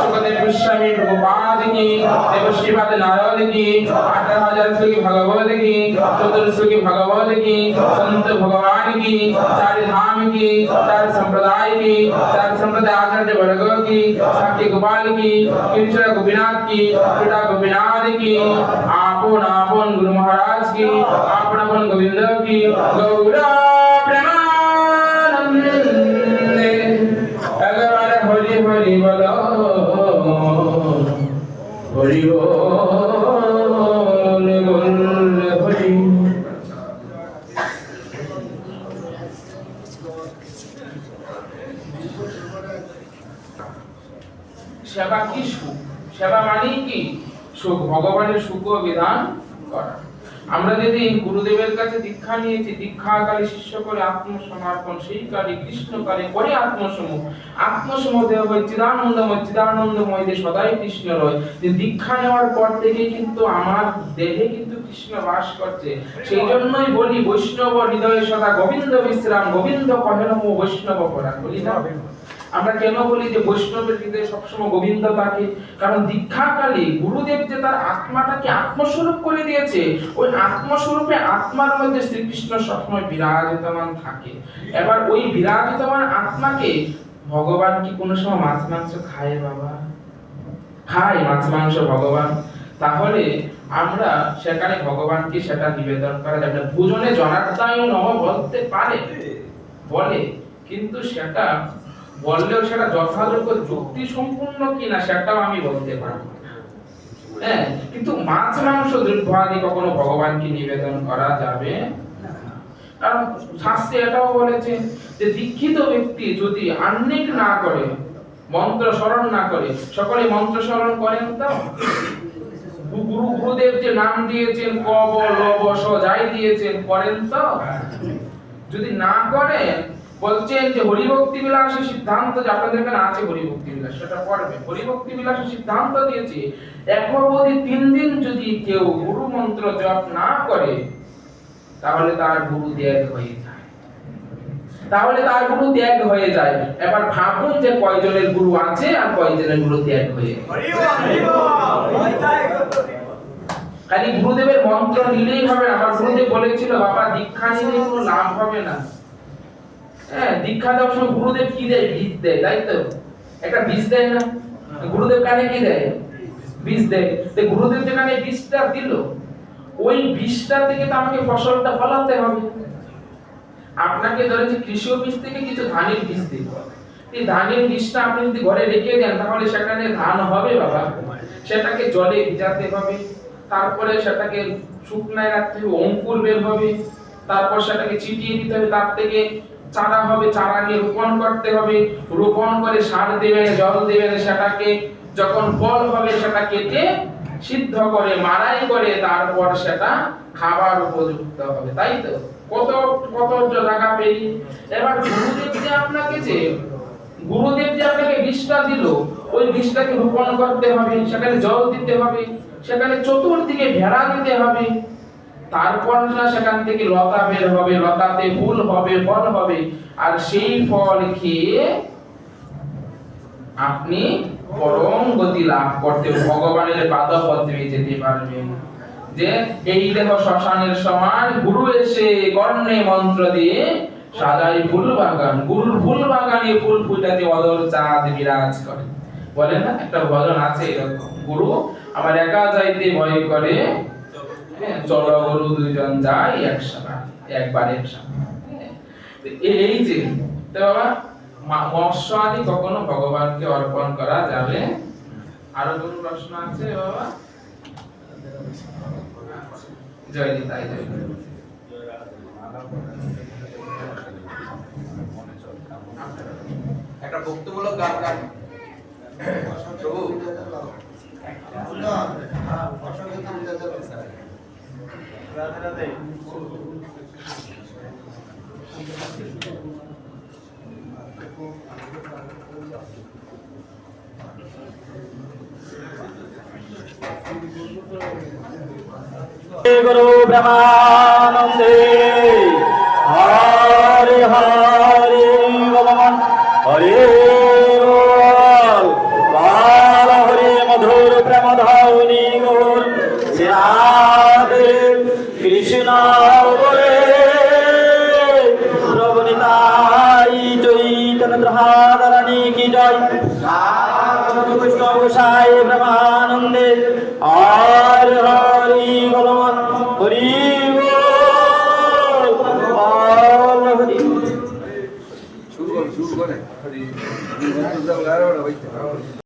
সুখদেব গোস্বামী প্রভুপাদ কি, দেবশ্রীপাদ নারদ কি, 18,000 শ্লোকি ভাগবত কি, 14 শ্লোকি ভাগবত কি, संत भगवान की, चार धाम की, चार संप्रदाय की, चार संप्रदाय आचार्य वर्ग की, साक्षी गोपाल की, किंचन गोपीनाथ की, पिता गोपीनाथ की, आपन आपन गुरु महाराज की, आपन आपन गोविंद की, गौरा प्रेमानंदे। अगर हरि हरि बोलो, हरि बोल बोल हरि। সেবা কি? সুখ। সেবা মানে কি? সুখ। ভগবানের সুখ বিধান করা। আমরা যদি গুরুদেবের কাছে দীক্ষা নিয়েছি, দীক্ষাকালে শিষ্য করে আত্মসমর্পণ, সেই কালে কৃষ্ণ কালে করে আত্মসমূহ। আত্মসমূহ দেহ হয় চিদানন্দময়, চিদানন্দময় যে সদাই কৃষ্ণ রয়। যে দীক্ষা নেওয়ার পর থেকে কিন্তু আমার দেহে কিন্তু কৃষ্ণ বাস করছে। সেই জন্যই বলি বৈষ্ণব হৃদয়ে সদা গোবিন্দ বিশ্রাম, গোবিন্দ কহে নমো বৈষ্ণব পরাণ। বলি না? আমরা কেন বলি যে বৈষ্ণবের হৃদয়ে সবসময় গোবিন্দ থাকে? কারণ দীক্ষাকালে গুরুদেব যে তার আত্মাটাকে আত্মস্বরূপ করে দিয়েছে, ওই আত্মস্বরূপে আত্মার মধ্যে শ্রীকৃষ্ণ সবসময় বিরাজিতমান থাকে। এবার ওই বিরাজিতমান আত্মাকে ভগবান কি কোনো সময় মাছ মাংস খায় বাবা? খায় মাছ মাংস ভগবান? তাহলে আমরা সেখানে ভগবানকে সেটা নিবেদন করা যাবে। ভোজনে জনার্দনায় নমঃ বলতে পারে, বলে, কিন্তু সেটা বললেও সেটা যথাযোগ্য যুক্তি সম্পূর্ণ কিনা সেটাও আমি বলতে পারবো না। হ্যাঁ, কিন্তু মাছ মাংস দ্রব্যাদি কখনো ভগবানকে নিবেদন করা যাবে না। কারণ শাস্ত্রে এটাও বলেছে যে দীক্ষিত ব্যক্তি যদি আহ্নিক না করে, মন্ত্র স্মরণ না করে, সকলে মন্ত্র স্মরণ করেন তো? গুরুদেব যে নাম দিয়েছেন কব লব স যাই দিয়েছেন, করেন তো? যদি না করেন, বলছেন যে হরিভক্তি বিলাসের সিদ্ধান্ত, যে আপনাদের এখানে আছে হরিভক্তি বিলাস, সেটা পড়বে। হরিভক্তি বিলাসের সিদ্ধান্ত দিয়েছে একবদি 3 দিন যদি কেউ গুরু মন্ত্র জপ না করে, তাহলে তার গুরু ত্যাগ হয়ে যায়। তাহলে তার গুরু ত্যাগ হয়ে যায়। এবার ভাবুন যে কয়জনের গুরু আছে আর কয়জনের গুরু ত্যাগ হয়ে গেছে। খালি গুরুদেবের মন্ত্র নিলেই হবে না। আমার গুরুদেব বলেছিল বাবা দীক্ষা নিলে কোনো লাভ হবে না। হ্যাঁ, দীক্ষা দেওয়ার সময় গুরুদেব কি দেয়? বীজ দেয়, তাই তো? একটা বীজ দেয় না? গুরুদেব কানে কি দেয়? বীজ দেয়। তো গুরুদেব যেখানে বীজটা দিল, ওই বীজটা থেকে তো আমাকে ফসলটা ফলাতে হবে। আপনাকে ধরেন যে কৃষি বীজ থেকে কিছু ধানের বীজ দিল, এই ধানের বীজটা আপনি যদি ঘরে রেখে দেন, তাহলে সেখানে ধান হবে বাবা? সেটাকে জলে ভিজাতে হবে, তারপরে সেটাকে শুকনায় রাখতে হবে, অঙ্কুর বের হবে, তারপর সেটাকে ছিটিয়ে দিতে হবে, তার থেকে চারা হবে, চারা নিয়ে রোপণ করতে হবে, রোপণ করে সার দেবেন, জল দেবেন, সেটাকে যখন ফল হবে সেটা কেটে সিদ্ধ করে মাড়াই করে তারপর সেটা খাবার উপযুক্ত হবে, তাই তো? কত কত জায়গা পেরি। এবার গুরুদেব যে আপনাকে বীজটা দিল, ওই বীজটাকে রোপণ করতে হবে, সেখানে জল দিতে হবে, সেখানে চতুর্দিকে ভেড়া দিতে হবে, তারপর না সেখান থেকে লতা বের হবে, লতাতে ফুল হবে, ফল হবে, আর সেই ফল খেয়ে আপনি পরম গতি লাভ করতে ভগবানের পাদপদ্মে যেতে পারবেন। যে এই দেহ শ্মশানের সমান, গুরু এসে কর্ণে মন্ত্র দিয়ে সাজাই ফুল বাগান, গুরুর ফুল বাগানে ফুল ফুটাতে অদর চাঁদ বিরাজ করে। বলে না একটা ভজন আছে এরকম, গুরু আমার একা যাইতে ভয় করে, চলো গুরু দুইজন যাই একসাথে, একবার একসাথে। এই যে তো বাবা মৎস্য আদি কখনো ভগবানকে অর্পণ করা যাবে। আরো কোনো প্রশ্ন আছে বাবা? জয় নিতাই, জয় নিতাই। একটা ভক্তিমূলক গান গান প্রভু। রাধে রাধে। गुरु ब्रह्मानंदे हरे हरे भगवान हरे